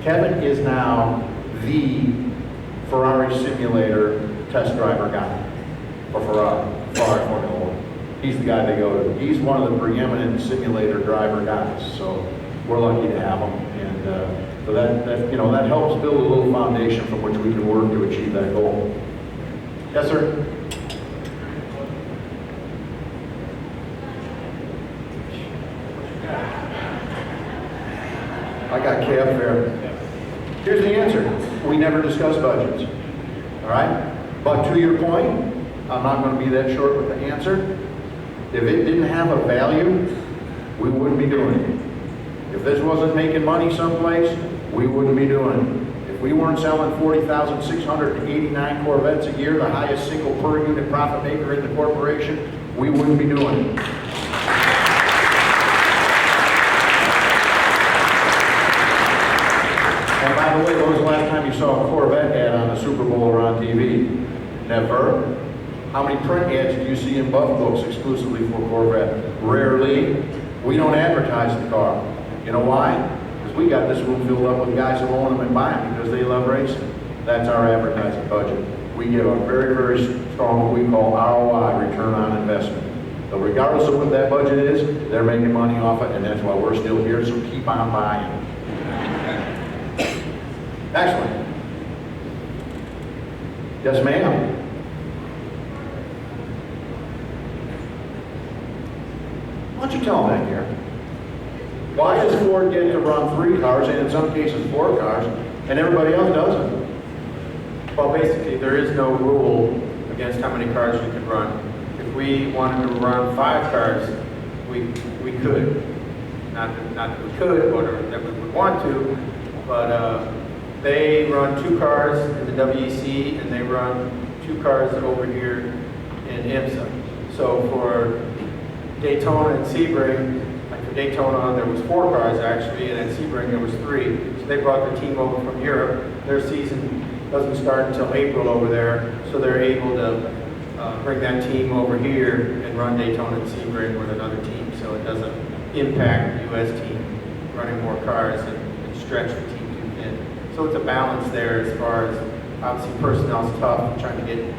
Kevin is now the Ferrari simulator test driver guy for Ferrari Formula One. He's the guy they go to. He's one of the preeminent simulator driver guys. So we're lucky to have him, and so that helps build a little foundation from which we can work to achieve that goal. Yes, sir. I got cab fare. Here's the answer. We never discuss budgets. All right? But to your point, I'm not going to be that short with the answer. If it didn't have a value, we wouldn't be doing it. If this wasn't making money someplace, we wouldn't be doing it. If we weren't selling 40,689 Corvettes a year, the highest single per unit profit maker in the corporation, we wouldn't be doing it. And by the way, when was the last time you saw a Corvette ad on the Super Bowl or on TV? Never. How many print ads do you see in buff books exclusively for Corvette? Rarely. We don't advertise the car. You know why? Because we got this room filled up with guys who own them and buy them because they love racing. That's our advertising budget. We give a very, very strong, what we call ROI, return on investment. So regardless of what that budget is, they're making money off it, and that's why we're still here, so keep on buying. Excellent. Yes, ma'am. Why don't you tell them that here? Why does Ford get to run 3 cars, and in some cases 4 cars, and everybody else doesn't? Well, basically, there is no rule against how many cars you can run. If we wanted to run 5 cars, we could. Not that we could, or that we would want to, but they run 2 cars in the WEC, and they run 2 cars over here in IMSA. So for Daytona and Sebring, like for Daytona there was 4 cars actually, and at Sebring there was 3. So they brought their team over from Europe. Their season doesn't start until April over there, so they're able to bring that team over here and run Daytona and Sebring with another team, so it doesn't impact the U.S. team running more cars and stretch the team too thin. So it's a balance there as far as, obviously personnel's tough, trying to get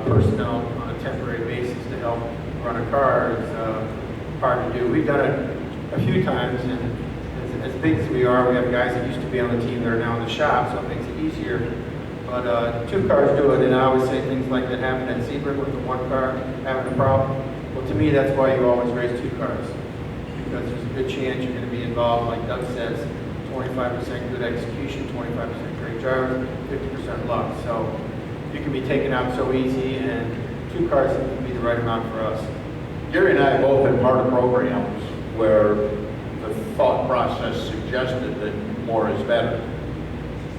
personnel on a temporary basis to help run a car is hard to do. We've done it a few times, and as big as we are, we have guys that used to be on the team that are now in the shop, so it makes it easier But two cars do it, and I always say things like that happened at Sebring with the one car having a problem. Well, to me, that's why you always race two cars, because there's a good chance you're going to be involved, like Doug says, 25% good execution, 25% great driver, 50% luck. So you can be taken out so easy, and two cars seem to be the right amount for us. Gary and I have both been part of programs where the thought process suggested that more is better.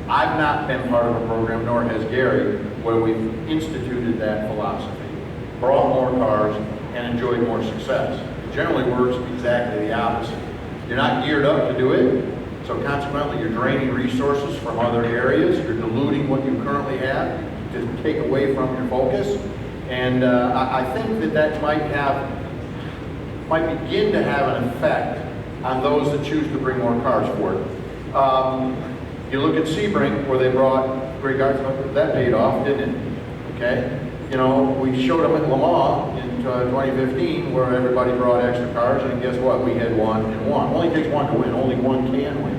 I've not been part of a program, nor has Gary, where we've instituted that philosophy, brought more cars, and enjoyed more success. It generally works exactly the opposite. You're not geared up to do it, so consequently you're draining resources from other areas, you're diluting what you currently have to take away from your focus, and I think that might begin to have an effect on those that choose to bring more cars forward. You look at Sebring, where they brought great cars, that paid off, didn't it? Okay? You know, we showed them at Le Mans in 2015, where everybody brought extra cars, and guess what? We had one and one. Only takes one to win, only one can win.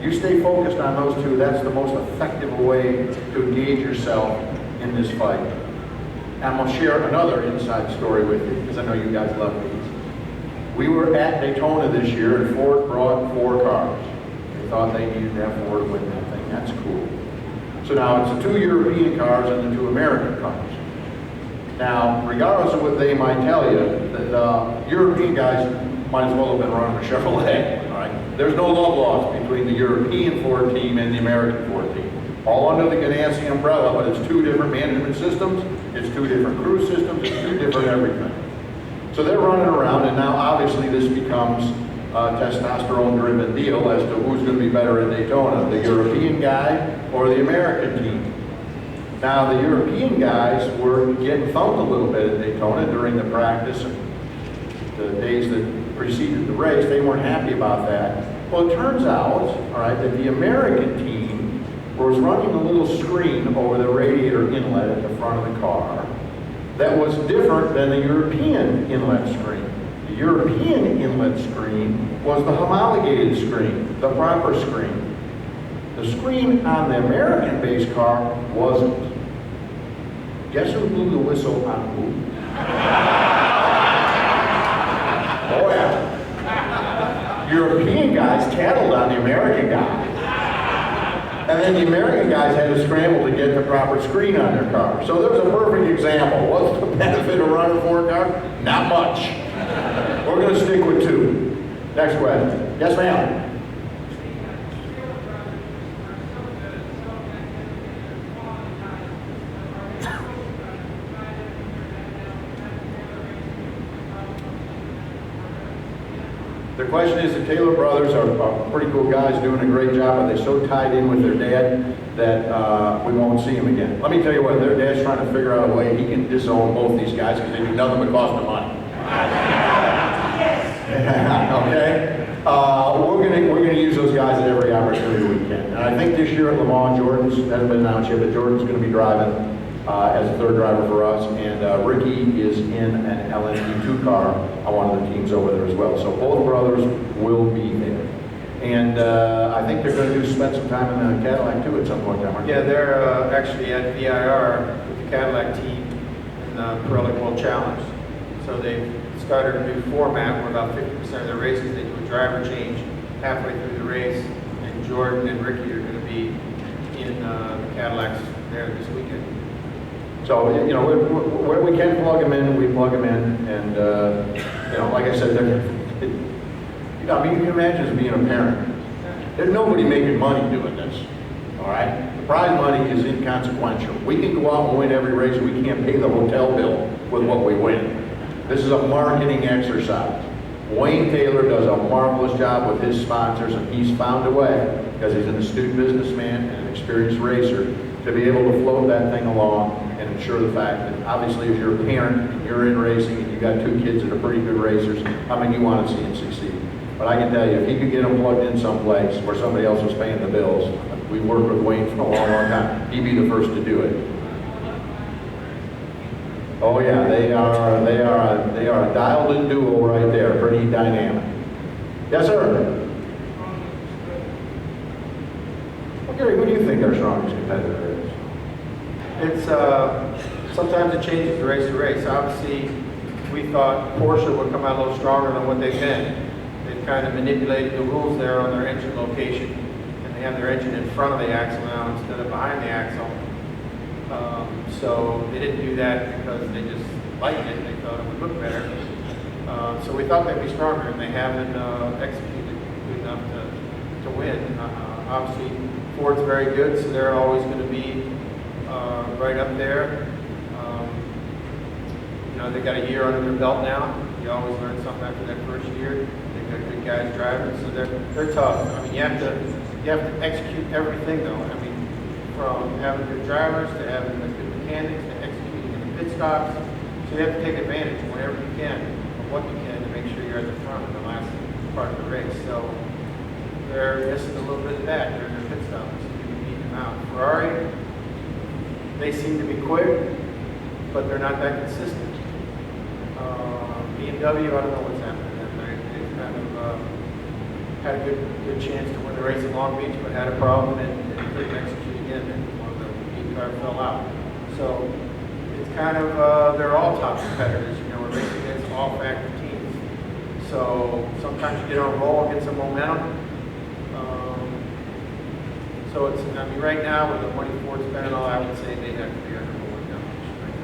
You stay focused on those two, that's the most effective way to engage yourself in this fight. And I'm going to share another inside story with you, because I know you guys love these. We were at Daytona this year, and Ford brought 4 cars. They thought they needed to have 4 to win that thing. That's cool. So now it's the 2 European cars and the 2 American cars. Now, regardless of what they might tell you, the European guys might as well have been running a Chevrolet. All right? There's no love lost between the European Ford team and the American Ford team. All under the Ganassi umbrella, but it's 2 different management systems, it's 2 different crew systems, it's 2 different everything. So they're running around, and now obviously this becomes a testosterone-driven deal as to who's going to be better at Daytona, the European guy or the American team. Now the European guys were getting thumped a little bit at Daytona during the practice and the days that preceded the race. They weren't happy about that. Well, it turns out, all right, that the American team was running a little screen over the radiator inlet at the front of the car that was different than the European inlet screen. The European inlet screen was the homologated screen, the proper screen. The screen on the American-based car wasn't. Guess who blew the whistle on who? Oh yeah. European guys tattled on the American guys. And then the American guys had to scramble to get the proper screen on their car. So there's a perfect example. What's the benefit of running 4 cars? Not much. We're going to stick with 2. Next question. Yes, ma'am. The question is, the Taylor brothers are pretty cool guys doing a great job, but they're so tied in with their dad that we won't see them again. Let me tell you what, their dad's trying to figure out a way he can disown both these guys because they do nothing but cost them money. Okay? We're gonna use those guys at every opportunity we can. And I think this year at Le Mans, Jordan's hasn't been announced yet, but Jordan's going to be driving as a 3rd driver for us, and Ricky is in an LMP2 car on one of the teams over there as well. So both brothers will be there. And I think they're going to spend some time in the Cadillac too at some point in time. Yeah, they're actually at VIR with the Cadillac team in the Pirelli World Challenge. So they've started a new format where about 50% of their races they do a driver change halfway through the race, and Jordan and Ricky are going to be in the Cadillacs there this weekend. So, you know, where we can plug them in, we plug them in, and, you know, like I said, you know, I mean, you can imagine as being a parent. There's nobody making money doing this, all right? The prize money is inconsequential. We can go out and win every race, we can't pay the hotel bill with what we win. This is a marketing exercise. Wayne Taylor does a marvelous job with his sponsors, and he's found a way, because he's an astute businessman and an experienced racer, to be able to float that thing along and ensure the fact that obviously if you're a parent and you're in racing and you've got 2 kids that are pretty good racers, I mean, you want to see them succeed. But I can tell you, if he could get them plugged in someplace where somebody else was paying the bills, we've worked with Wayne for a long, long time, he'd be the first to do it. Oh yeah, they are a dialed-in duo right there, pretty dynamic. Yes, sir. Well, Gary, who do you think our strongest competitor is? It's, sometimes it changes from race to race. Obviously, we thought Porsche would come out a little stronger than what they've been. They've kind of manipulated the rules there on their engine location, and they have their engine in front of the axle now instead of behind the axle. So they didn't do that because they just liked it. They thought it would look better. So we thought they'd be stronger, and they haven't executed good enough to win. Obviously, Ford's very good, so they're always going to be right up there. You know, they got a year under their belt now. You always learn something after that first year. They've got good guys driving, so they're tough. I mean, you have to execute everything though. I mean, from having good drivers to having the good mechanics to executing in the pit stops. So you have to take advantage whenever you can of what you can to make sure you're at the front in the last part of the race. So they're missing a little bit of that during their pit stops. You can beat them out. Ferrari, they seem to be quick, but they're not that consistent. BMW, I don't know what's happening to them. They've kind of had a good chance to win the race at Long Beach, but had a problem and couldn't execute again, and one of the lead car fell out. So it's kind of, they're all top competitors, you know, we're racing against all factor teams. So sometimes you get on a roll, get some momentum. So it's, I mean, right now with the money Ford's spending all, I would say they have to be our number one competition right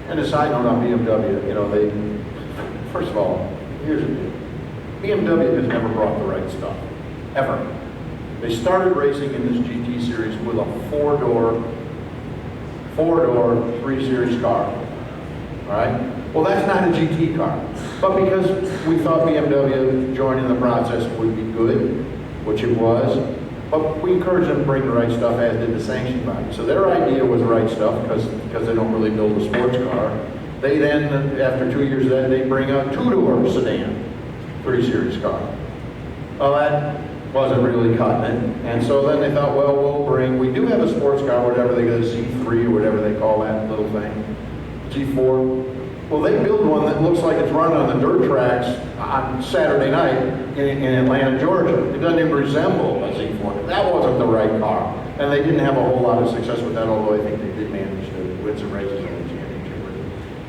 now. And a side note on BMW, you know, first of all, here's the deal. BMW has never brought the right stuff, ever. They started racing in this GT series with a four-door 3 Series car, all right? Well, that's not a GT car. But because we thought BMW joining the process would be good, which it was, but we encouraged them to bring the right stuff, as did the sanction body. So their idea was the right stuff because they don't really build a sports car. They then, after 2 years of that, they bring a 2-door sedan 3 Series car. Well, that wasn't really cutting it. And so then they thought, well, we do have a sports car, whatever they got, a C3 or whatever they call that little thing, G4. Well, they build one that looks like it's running on the dirt tracks on Saturday night in Atlanta, Georgia. It doesn't even resemble a Z4. That wasn't the right car. And they didn't have a whole lot of success with that, although I think they did manage to win some races in the championship with it.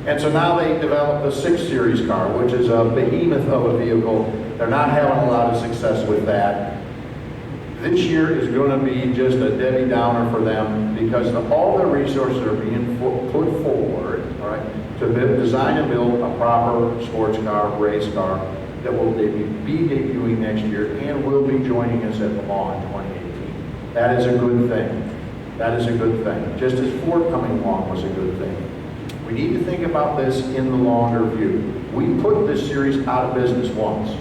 And so now they developed the 6 Series car, which is a behemoth of a vehicle. They're not having a lot of success with that. This year is going to be just a Debbie Downer for them because all their resources are being put forward, all right, to design and build a proper sports car, race car that will be debuting next year and will be joining us at Le Mans in 2018. That is a good thing. That is a good thing. Just as Ford coming along was a good thing. We need to think about this in the longer view. We put this series out of business once,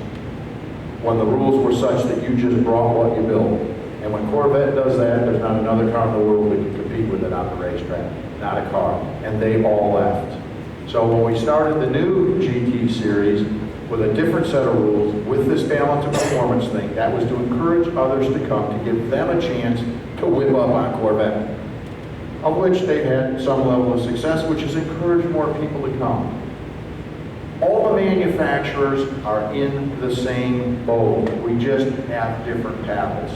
when the rules were such that you just brought what you built. And when Corvette does that, there's not another car in the world that can compete with it on the racetrack. Not a car. And they all left. So when we started the new GT series with a different set of rules, with this balance of performance thing, that was to encourage others to come, to give them a chance to whip up on Corvette, of which they've had some level of success, which has encouraged more people to come. All the manufacturers are in the same boat. We just have different paddles.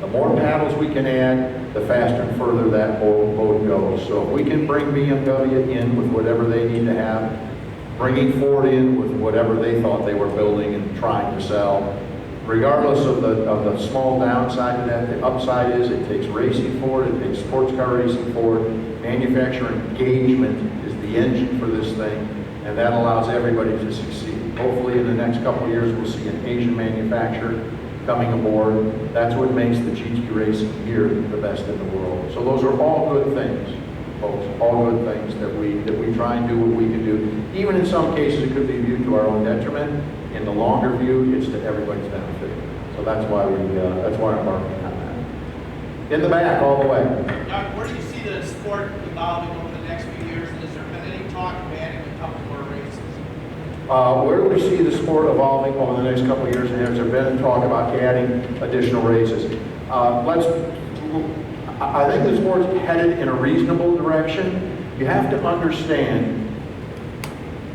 The more paddles we can add, the faster and further that boat goes. So if we can bring BMW in with whatever they need to have, bringing Ford in with whatever they thought they were building and trying to sell, regardless of the small downside to that, the upside is it takes racing Ford, it takes sports car racing Ford. Manufacturer engagement is the engine for this thing. And that allows everybody to succeed. Hopefully in the next couple of years we'll see an Asian manufacturer coming aboard. That's what makes the GT racing here the best in the world. So those are all good things, folks, all good things that we try and do what we can do. Even in some cases it could be viewed to our own detriment. In the longer view, it's to everybody's benefit. So that's why I'm working on that. In the back, all the way. Doug, where do you see the sport evolving over the next few years? Has there been any talk of adding a couple more races? Where do we see the sport evolving over the next couple of years? And has there been talk about adding additional races? I think the sport's headed in a reasonable direction. You have to understand,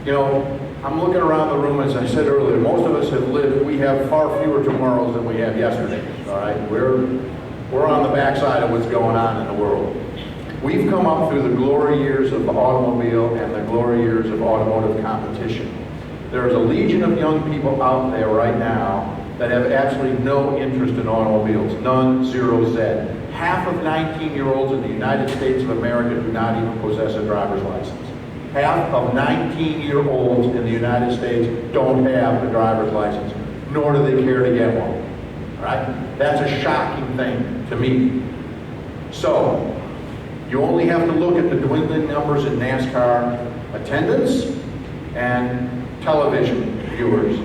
you know, I'm looking around the room, as I said earlier, most of us we have far fewer tomorrows than we have yesterdays, all right? We're on the backside of what's going on in the world. We've come up through the glory years of the automobile and the glory years of automotive competition. There is a legion of young people out there right now that have absolutely no interest in automobiles, none, zero, Z. Half of 19-year-olds in the United States of America do not even possess a driver's license. Half of 19-year-olds in the United States don't have a driver's license, nor do they care to get one. All right? That's a shocking thing to me. So, you only have to look at the dwindling numbers in NASCAR attendance and television viewers.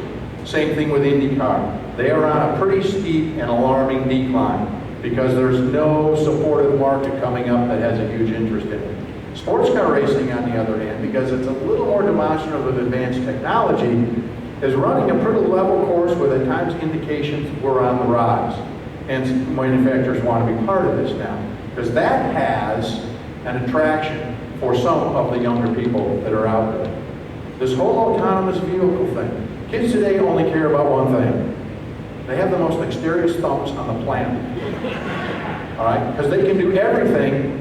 Same thing with IndyCar. They are on a pretty steep and alarming decline because there's no supportive market coming up that has a huge interest in it. Sports car racing, on the other hand, because it's a little more demonstrative of advanced technology, is running a pretty level course where at times indications were on the rise. And manufacturers want to be part of this now, because that has an attraction for some of the younger people that are out there. This whole autonomous vehicle thing, kids today only care about one thing. They have the most dexterous thumbs on the planet. All right? Because they can do everything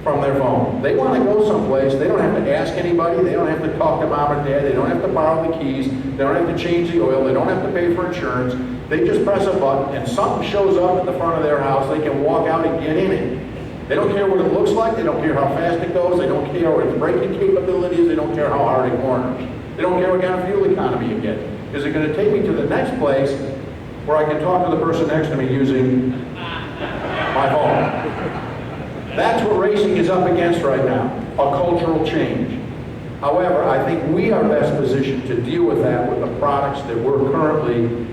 from their phone. They want to go someplace, they don't have to ask anybody, they don't have to talk to mom or dad, they don't have to borrow the keys, they don't have to change the oil, they don't have to pay for insurance. They just press a button and something shows up at the front of their house, they can walk out and get in it. They don't care what it looks like, they don't care how fast it goes, they don't care what its braking capability is, they don't care how hard it corners. They don't care what kind of fuel economy you get. Is it going to take me to the next place where I can talk to the person next to me using my phone? That's what racing is up against right now, a cultural change. However, I think we are best positioned to deal with that with the products that we're currently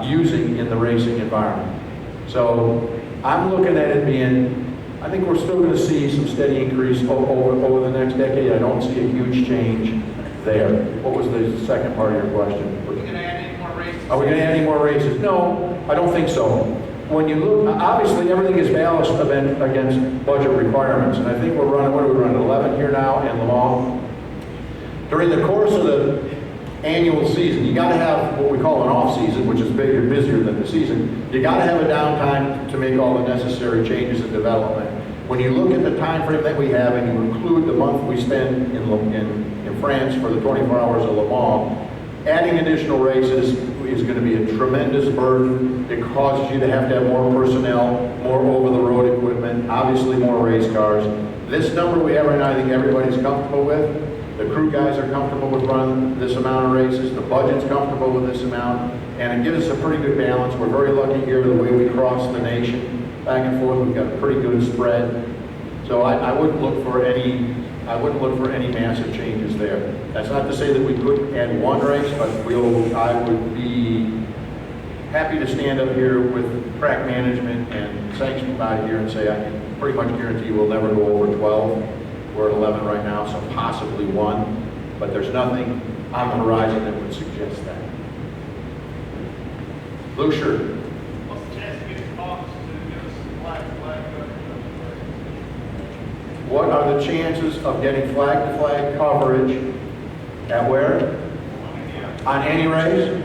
using in the racing environment. So I'm looking at it being, I think we're still going to see some steady increase over the next decade. I don't see a huge change there. What was the second part of your question? Are we going to add any more races? Are we going to add any more races? No, I don't think so. When you look, obviously everything is balanced against budget requirements, and I think we're running, what are we running, 11 here now in Le Mans? During the course of the annual season, you got to have what we call an off season, which is bigger, busier than the season. You got to have a downtime to make all the necessary changes and development. When you look at the time frame that we have, and you include the month we spend in France for the 24 hours of Le Mans, adding additional races is going to be a tremendous burden. It causes you to have more personnel, more over-the-road equipment, obviously more race cars. This number we have right now, I think everybody's comfortable with. The crew guys are comfortable with running this amount of races. The budget's comfortable with this amount. And it gives us a pretty good balance. We're very lucky here the way we cross the nation back and forth. We've got a pretty good spread. So I wouldn't look for any massive changes there. That's not to say that we couldn't add one race, but I would be happy to stand up here with track management and sanctioning body here and say I can pretty much guarantee we'll never go over 12. We're at 11 right now, so possibly one, but there's nothing on the horizon that would suggest that. Lucier. What's the chance of getting Fox to give us some flag What are the chances of getting flag-to-flag coverage at where? On any race?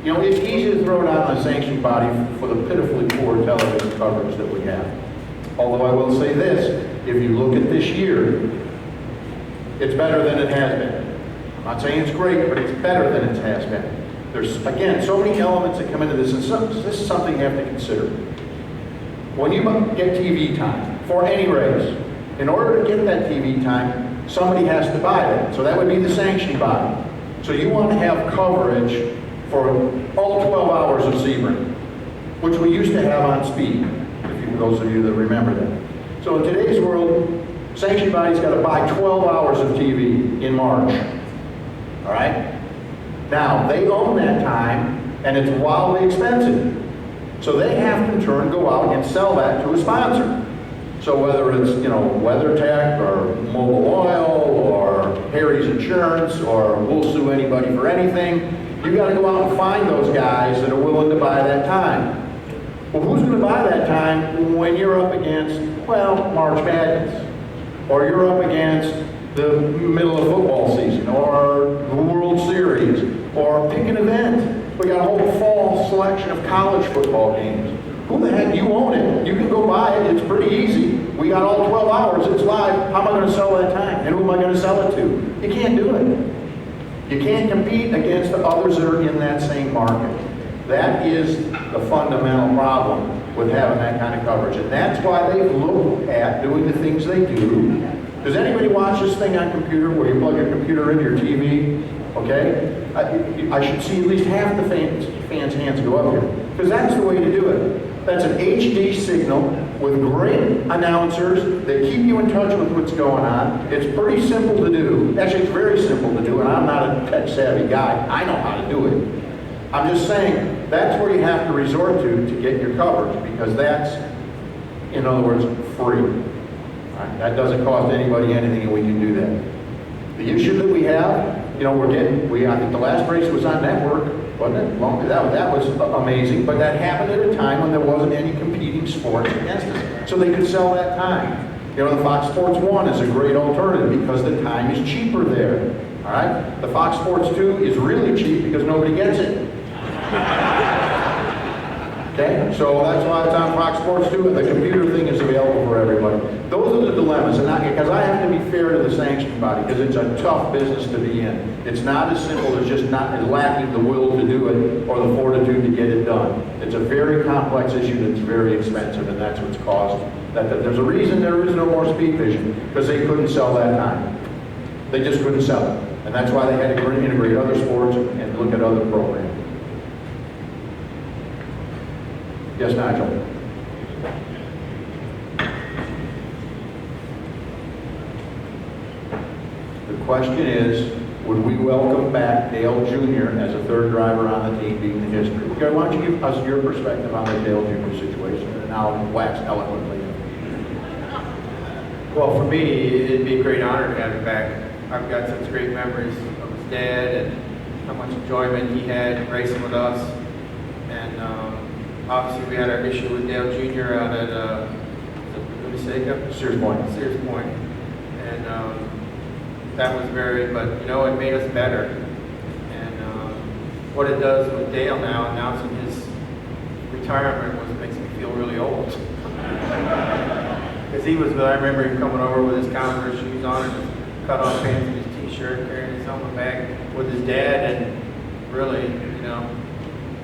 You know, it's easy to throw it on the sanctioning body for the pitifully poor television coverage that we have. Although I will say this, if you look at this year, it's better than it has been. I'm not saying it's great, but it's better than it has been. There's, again, so many elements that come into this, and this is something you have to consider. When you get TV time for any race, in order to get that TV time, somebody has to buy it. So that would be the sanctioning body. So you want to have coverage for all 12 hours of Sebring, which we used to have on speed, those of you that remember that. So in today's world, sanctioning body's got to buy 12 hours of TV in March. All right? Now, they own that time, and it's wildly expensive. So they have to in turn go out and sell that to a sponsor. So whether it's, WeatherTech or Mobil Oil or Harry's Insurance or We'll Sue Anybody for Anything, you got to go out and find those guys that are willing to buy that time. Well, who's going to buy that time when you're up against, March Madness, or you're up against the middle of football season, or the World Series, or pick an event. We got a whole fall selection of college football games. Who the heck, you own it, you can go buy it, it's pretty easy. We got all 12 hours, it's live, how am I gonna sell that time? And who am I gonna sell it to? You can't do it. You can't compete against the others that are in that same market. That is the fundamental problem with having that kind of coverage. And that's why they've looked at doing the things they do. Does anybody watch this thing on computer where you plug your computer into your TV? Okay? I should see at least half the fans' hands go up here. Because that's the way to do it. That's an HD signal with great announcers that keep you in touch with what's going on. It's pretty simple to do. Actually, it's very simple to do, and I'm not a tech-savvy guy. I know how to do it. I'm just saying, that's where you have to resort to get your coverage, because that's, in other words, free. Right? That doesn't cost anybody anything, and we can do that. The issue that we have, you know, I think the last race was on network, wasn't it? Well, that was amazing, but that happened at a time when there wasn't any competing sports against us, so they could sell that time. You know, the Fox Sports 1 is a great alternative because the time is cheaper there. All right? The Fox Sports 2 is really cheap because nobody gets it. Okay, so that's why it's on Fox Sports 2, and the computer thing is available for everybody. Those are the dilemmas, and because I have to be fair to the sanctioning body, because it's a tough business to be in. It's not as simple as just not lacking the will to do it or the fortitude to get it done. It's a very complex issue that's very expensive, and that's what's caused that. There's a reason there is no more speed vision, because they couldn't sell that time. They just couldn't sell it, and that's why they had to integrate other sports and look at other programs. Yes, Nigel. The question is, would we welcome back Dale Jr. as a third driver on the team, being the history? Okay, why don't you give us your perspective on the Dale Jr. situation, and I'll wax eloquently. Well, for me, it'd be a great honor to have him back. I've got such great memories of his dad and how much enjoyment he had racing with us. And obviously, we had our issue with Dale Jr. out at Sears Point. Sears Point. And that was but you know, it made us better. And what it does with Dale now, announcing his retirement, makes me feel really old. Because I remember him coming over with his Converse shoes on and his cut-off pants and his t-shirt, carrying his helmet bag with his dad, and really, you know,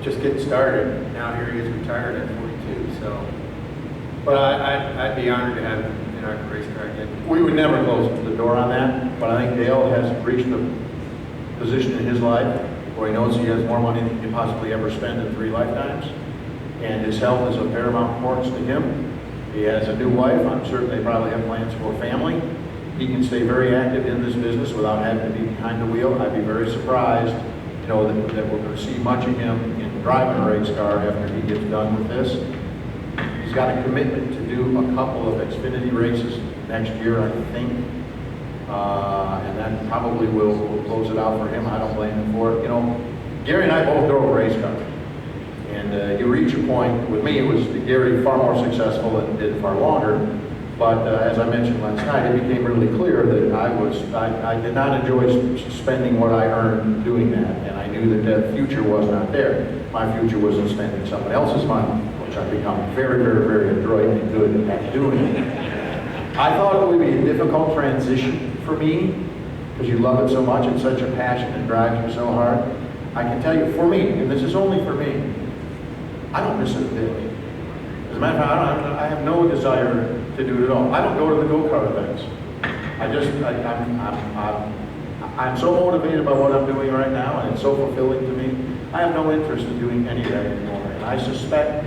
just getting started. Now here he is retired at 42, so. But I'd be honored to have him in our race car again. We would never close the door on that, but I think Dale has reached a position in his life where he knows he has more money than he can possibly ever spend in 3 lifetimes, and his health is of paramount importance to him. He has a new wife. I'm certain they probably have plans for a family. He can stay very active in this business without having to be behind the wheel. I'd be very surprised, you know, that we're going to see much of him in driving a race car after he gets done with this. He's got a commitment to do a couple of Xfinity races next year, I think. And that probably will close it out for him. I don't blame him for it. You know, Gary and I both drove a race car. And you reach a point, with me, it was Gary far more successful and did far longer. But as I mentioned last night, it became really clear that I did not enjoy spending what I earned doing that. And I knew that future was not there. My future was in spending someone else's money, which I've become very, very, very adroit and good at doing. I thought it would be a difficult transition for me, because you love it so much, it's such a passion and drives you so hard. I can tell you, for me, and this is only for me, I don't miss it a bit. As a matter of fact, I have no desire to do it at all. I don't go to the go-kart events. I'm so motivated by what I'm doing right now, and it's so fulfilling to me. I have no interest in doing any of that anymore. And I suspect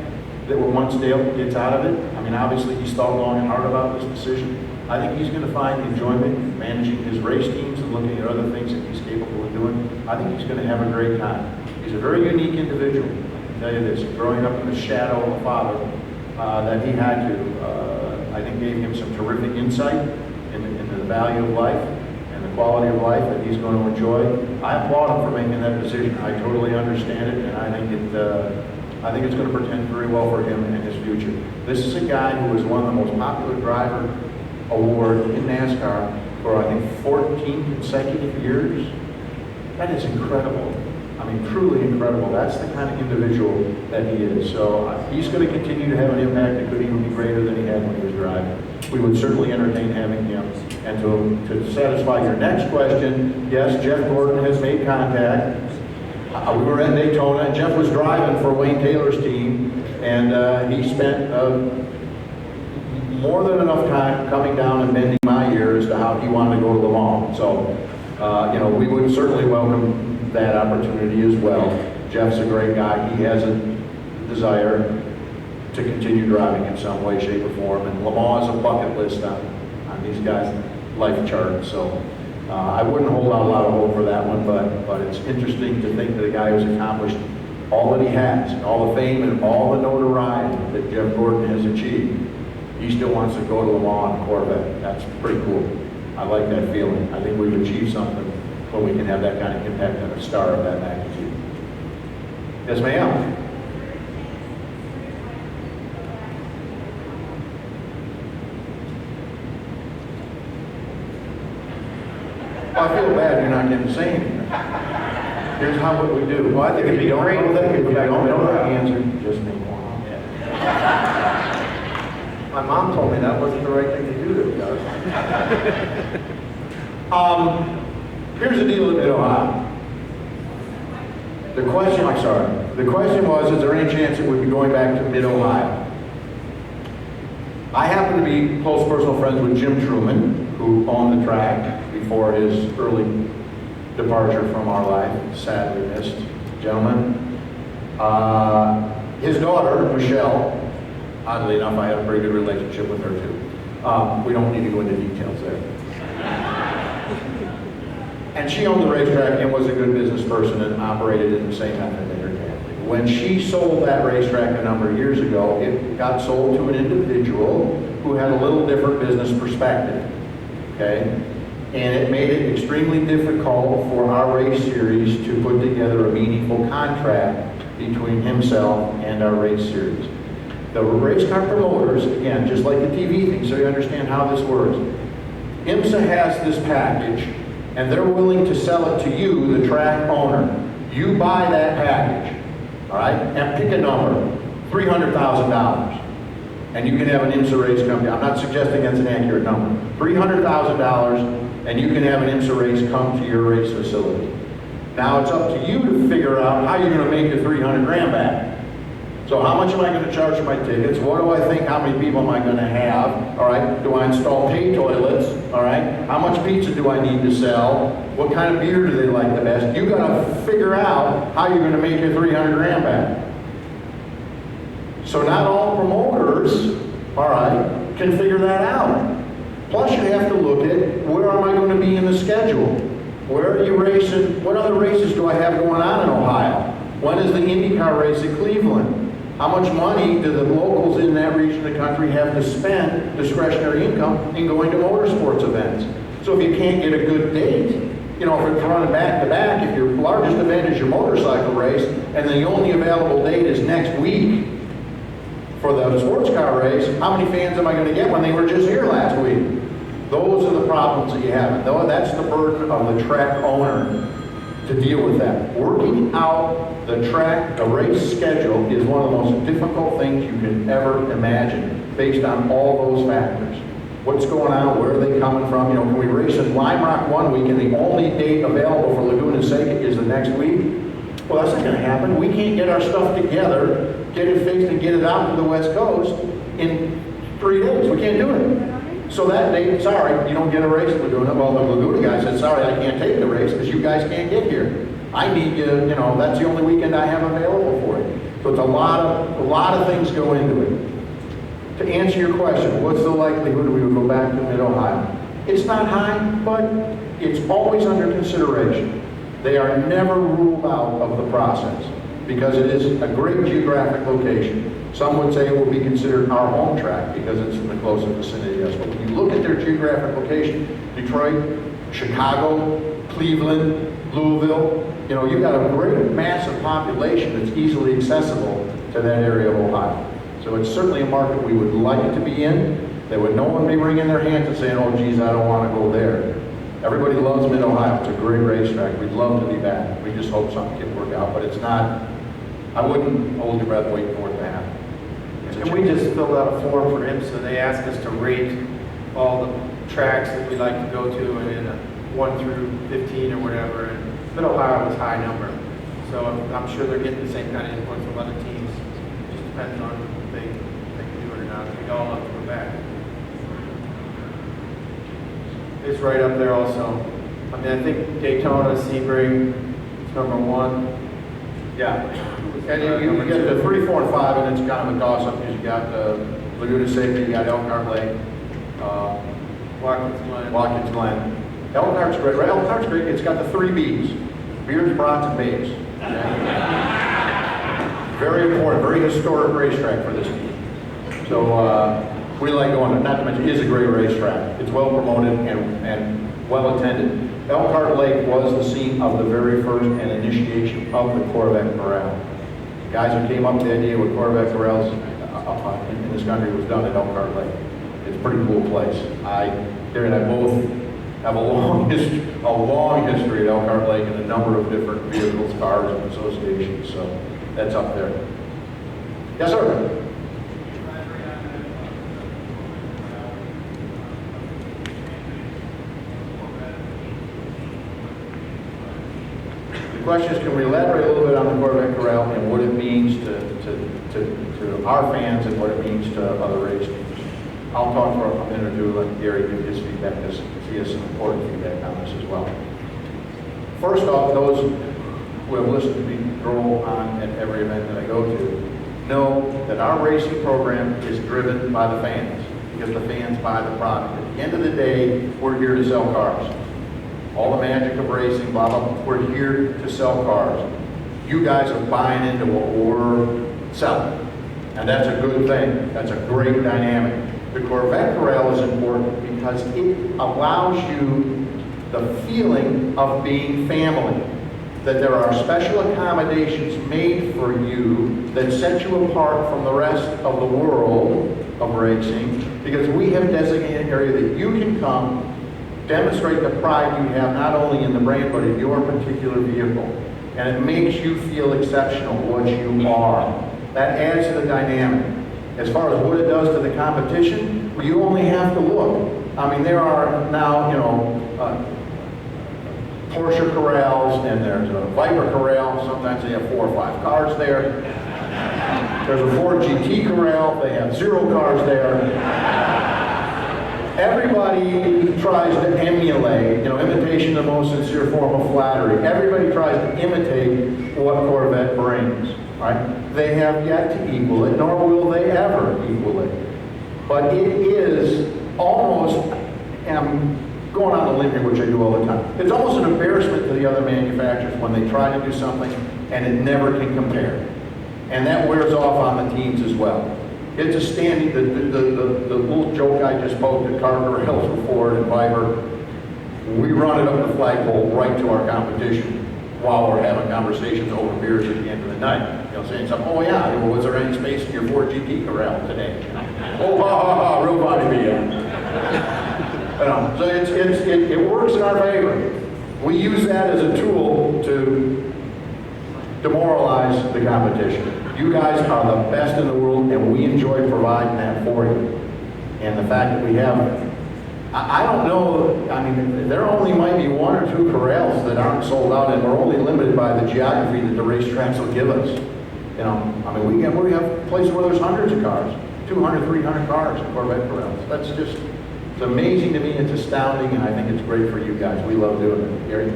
that once Dale gets out of it, I mean, obviously he's thought long and hard about this decision. I think he's going to find enjoyment in managing his race teams and looking at other things that he's capable of doing. I think he's going to have a great time. He's a very unique individual. Tell you this, growing up in the shadow of a father that he had to, I think gave him some terrific insight into the value of life and the quality of life that he's going to enjoy. I applaud him for making that decision. I totally understand it, and I think it's going to portend very well for him and his future. This is a guy who has won the most popular driver award in NASCAR for, I think, 14 consecutive years. That is incredible. I mean, truly incredible. That's the kind of individual that he is. So he's going to continue to have an impact that could even be greater than he had when he was driving. We would certainly entertain having him. And to satisfy your next question, yes, Jeff Gordon has made contact. We were at Daytona, and Jeff was driving for Wayne Taylor's team, and he spent more than enough time coming down and bending my ear as to how he wanted to go to Le Mans. So, we would certainly welcome that opportunity as well. Jeff's a great guy. He has a desire to continue driving in some way, shape, or form, and Le Mans is a bucket list on these guys' life chart. So I wouldn't hold out a lot of hope for that one, but it's interesting to think that a guy who's accomplished all that he has, all the fame and all the notoriety that Jeff Gordon has achieved, he still wants to go to Le Mans on a Corvette. That's pretty cool. I like that feeling. I think we've achieved something when we can have that kind of impact on a star of that magnitude. Yes, ma'am. Well, I feel bad you're not getting to say anything. Here's what we do. Well, I think if you don't know that, if you don't know the answer, just make one. My mom told me that wasn't the right thing to do, Doug. Here's the deal in Mid-Ohio. The question was, is there any chance that we'd be going back to Mid-Ohio? I happen to be close personal friends with Jim Truman, who owned the track before his early departure from our life, sadly missed gentleman. His daughter, Michelle, oddly enough, I had a pretty good relationship with her too. We don't need to go into details there. And she owned the racetrack and was a good business person and operated in the same method that her dad did. When she sold that racetrack a number of years ago, it got sold to an individual who had a little different business perspective, okay? And it made it extremely difficult for our race series to put together a meaningful contract between himself and our race series. The race car promoters, again, just like the TV thing, so you understand how this works. IMSA has this package, and they're willing to sell it to you, the track owner. You buy that package, all right, and pick a number, $300,000. And you can have an IMSA race company. I'm not suggesting that's an accurate number. $300,000, and you can have an IMSA race come to your race facility. Now it's up to you to figure out how you're going to make your 300 grand back. So how much am I going to charge for my tickets? What do I think? How many people am I going to have? All right. Do I install pay toilets? All right. How much pizza do I need to sell? What kind of beer do they like the best? You got to figure out how you're going to make your 300 grand back. So not all promoters, all right, can figure that out. Plus you have to look at where am I going to be in the schedule? Where are you racing? What other races do I have going on in Ohio? When is the IndyCar race at Cleveland? How much money do the locals in that region of the country have to spend, discretionary income, in going to motorsports events? So if you can't get a good date, you know, if it's running back to back, if your largest event is your motorcycle race, and the only available date is next week for the sports car race, how many fans am I going to get when they were just here last week? Those are the problems that you have. And that's the burden of the track owner to deal with that. Working out the race schedule is one of the most difficult things you can ever imagine based on all those factors. What's going on? Where are they coming from? You know, can we race in Lime Rock one week and the only date available for Laguna Seca is the next week? Well, that's not going to happen. We can't get our stuff together, get it fixed, and get it out to the West Coast in 3 days. We can't do it. So that day, sorry, you don't get a race in Laguna. Well, the Laguna guy said, sorry, I can't take the race because you guys can't get here. I need you, you know, that's the only weekend I have available for you. So it's a lot of things go into it. To answer your question, what's the likelihood we would go back to Mid-Ohio? It's not high, but it's always under consideration. They are never ruled out of the process because it is a great geographic location. Some would say it will be considered our home track because it's in the closer vicinity. Yes, but when you look at their geographic location, Detroit, Chicago, Cleveland, Louisville, you know, you've got a great massive population that's easily accessible to that area of Ohio. So it's certainly a market we would like to be in. They would no one be wringing their hands and saying, oh geez, I don't want to go there. Everybody loves Mid-Ohio. It's a great racetrack. We'd love to be back. We just hope something can work out, but it's not, I wouldn't hold your breath waiting for it to happen. It's a And we chance. just filled out a form for him, so they asked us to rate all the tracks that we like to go to in a 1 through 15 or whatever, and Mid-Ohio was a high number. So I'm sure they're getting the same kind of input from other teams. Just depends on if they can do it or not. We'd all love to go back. It's right up there also. I mean, I think Daytona, Sebring is number 1. Yeah. And you get the 3, 4, and 5, and it's kind of a toss-up because you got Laguna Seca, you got Elkhart Lake, Watkins Glen. Elkhart's great, right? Elkhart's great. It's got the 3 B's: beers, brats, and babes. Very important, very historic racetrack for this team. So we like going there. Not to mention, it is a great racetrack. It's well promoted and well attended. Elkhart Lake was the scene of the very first and initiation of the Corvette Corral. The guys who came up with the idea with Corvette Corrals in this country was done at Elkhart Lake. It's a pretty cool place. Gary and I both have a long history at Elkhart Lake and a number of different vehicles, cars, and associations. So that's up there. Yes, sir. The question is, can we elaborate a little bit on the Corvette Corral and what it means to our fans and what it means to other race teams? I'll talk for a minute or two, let Gary give his feedback, because he has some important feedback on this as well. First off, those who have listened to me go on at every event that I go to know that our racing program is driven by the fans, because the fans buy the product. At the end of the day, we're here to sell cars. All the magic of racing, blah, blah, blah. We're here to sell cars. You guys are buying into what we're selling. And that's a good thing. That's a great dynamic. The Corvette Corral is important because it allows you the feeling of being family. That there are special accommodations made for you that set you apart from the rest of the world of racing, because we have designated an area that you can come, demonstrate the pride you have not only in the brand but in your particular vehicle. And it makes you feel exceptional, what you are. That adds to the dynamic. As far as what it does to the competition, well, you only have to look. I mean, there are now, Porsche corrals, and there's a Viper corral. Sometimes they have 4 or 5 cars there. There's a Ford GT corral. They have 0 cars there. Everybody tries to emulate, imitation the most sincere form of flattery. Everybody tries to imitate what Corvette brings, right? They have yet to equal it, nor will they ever equal it. But it is almost, and I'm going on a limb here, which I do all the time, it's almost an embarrassment to the other manufacturers when they try to do something and it never can compare. And that wears off on the teams as well. It's a standing, the little joke I just poked at car corrals for Ford and Viper, we run it up the flagpole right to our competition while we're having conversations over beers at the end of the night. Saying something, oh yeah, well, was there any space in your Ford GT corral today? Oh, ha, ha, ha, real body meal. So it works in our favor. We use that as a tool to demoralize the competition. You guys are the best in the world, and we enjoy providing that for you. And the fact that we have, I don't know, I mean, there only might be 1 or 2 corrals that aren't sold out, and we're only limited by the geography that the racetracks will give us. I mean, we have places where there's hundreds of cars, 200, 300 cars in Corvette corrals. That's just, it's amazing to me, it's astounding, and I think it's great for you guys. We love doing it. Gary?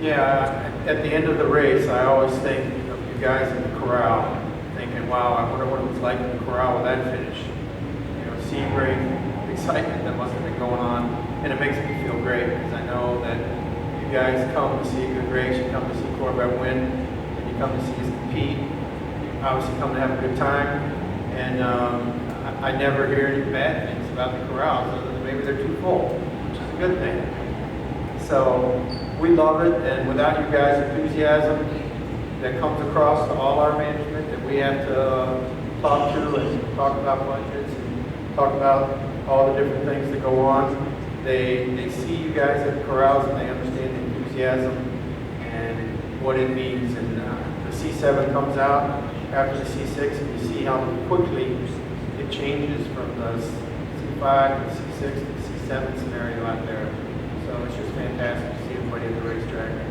Yeah, at the end of the race, I always think of you guys in the corral, thinking, wow, I wonder what it was like in the corral with that finish. Sebring, excitement that must have been going on, and it makes me feel great because I know that you guys come to see a good race, you come to see Corvette win, and you come to see us compete. You obviously come to have a good time, and I never hear any bad things about the corrals, other than maybe they're too full, which is a good thing. So we love it, and without you guys' enthusiasm that comes across to all our management that we have to talk to and talk about budgets and talk about all the different things that go on, They see you guys at corrals and they understand the enthusiasm and what it means. And the C7 comes out after the C6, and you see how quickly it changes from the C5 to the C6 to the C7 scenario out there. So it's just fantastic to see everybody at the racetrack and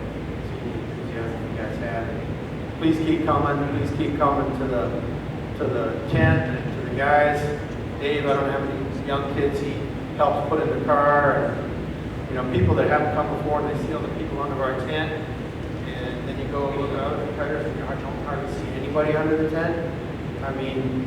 see the enthusiasm you guys have. And please keep coming. Please keep coming to the tent and to the guys. Dave, I don't have any young kids. He helps put in the car. And, you know, people that haven't come before, they see all the people under our tent. And then you go look at other competitors, and I don't hardly see anybody under the tent. I mean,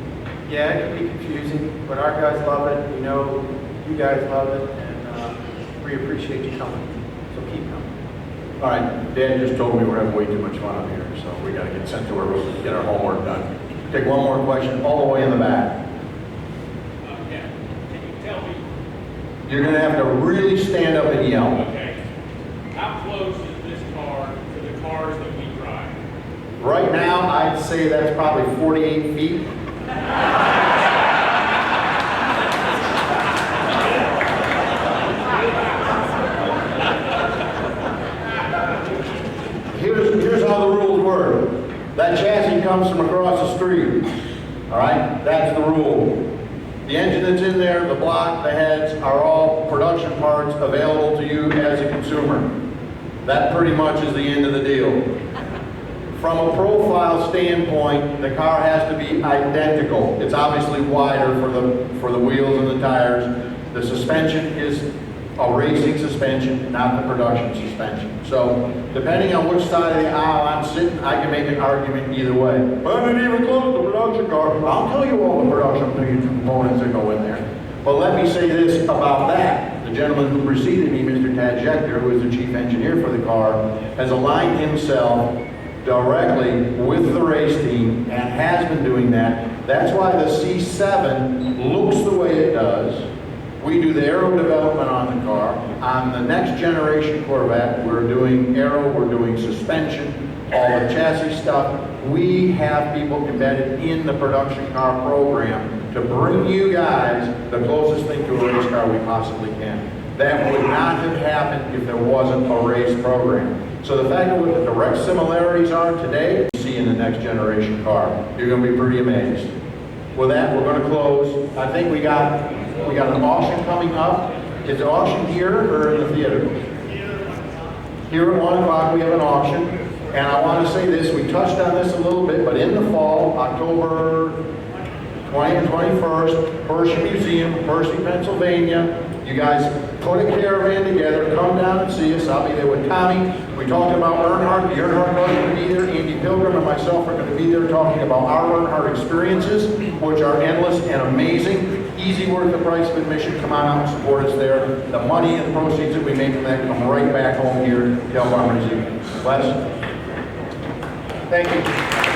yeah, it can be confusing, but our guys love it. We know you guys love it, and we appreciate you coming. So keep coming. All right, Dan just told me we're having way too much fun up here, so we got to get sent to our room to get our homework done. Take one more question all the way in the back. Yeah. Can you tell me, You're going to have to really stand up and yell. okay, how close is this car to the cars that we drive? Right now, I'd say that's probably 48 feet. Here's how the rules work. That chassis comes from across the street. All right, that's the rule. The engine that's in there, the block, the heads are all production parts available to you as a consumer. That pretty much is the end of the deal. From a profile standpoint, the car has to be identical. It's obviously wider for the wheels and the tires. The suspension is a racing suspension, not the production suspension. So, depending on which side of the aisle I'm sitting, I can make an argument either way. But I didn't even close the production car. I'll tell you all the production components that go in there. But let me say this about that. The gentleman who preceded me, Mr. Tad Schechter, who is the chief engineer for the car, has aligned himself directly with the race team and has been doing that. That's why the C7 looks the way it does. We do the aero development on the car. On the next generation Corvette, we're doing aero, we're doing suspension, all the chassis stuff. We have people embedded in the production car program to bring you guys the closest thing to a race car we possibly can. That would not have happened if there wasn't a race program. So the fact that what the direct similarities are today, you see in the next generation car, you're going to be pretty amazed. With that, we're going to close. I think we got an auction coming up. Is the auction here or in the theater? Here at 1 o'clock we have an auction. And I want to say this, we touched on this a little bit, but in the fall, October 20th and 21st, Hershey Museum, Hershey, Pennsylvania. You guys put a caravan together, come down and see us. I'll be there with Tommy. We talked about Earnhardt. The Earnhardt Club is going to be there. Andy Pilgrim and myself are going to be there talking about our Earnhardt experiences, which are endless and amazing. Easy worth the price of admission. Come on out and support us there. The money and the proceeds that we make from that come right back home here to help our museum. Les? Thank you.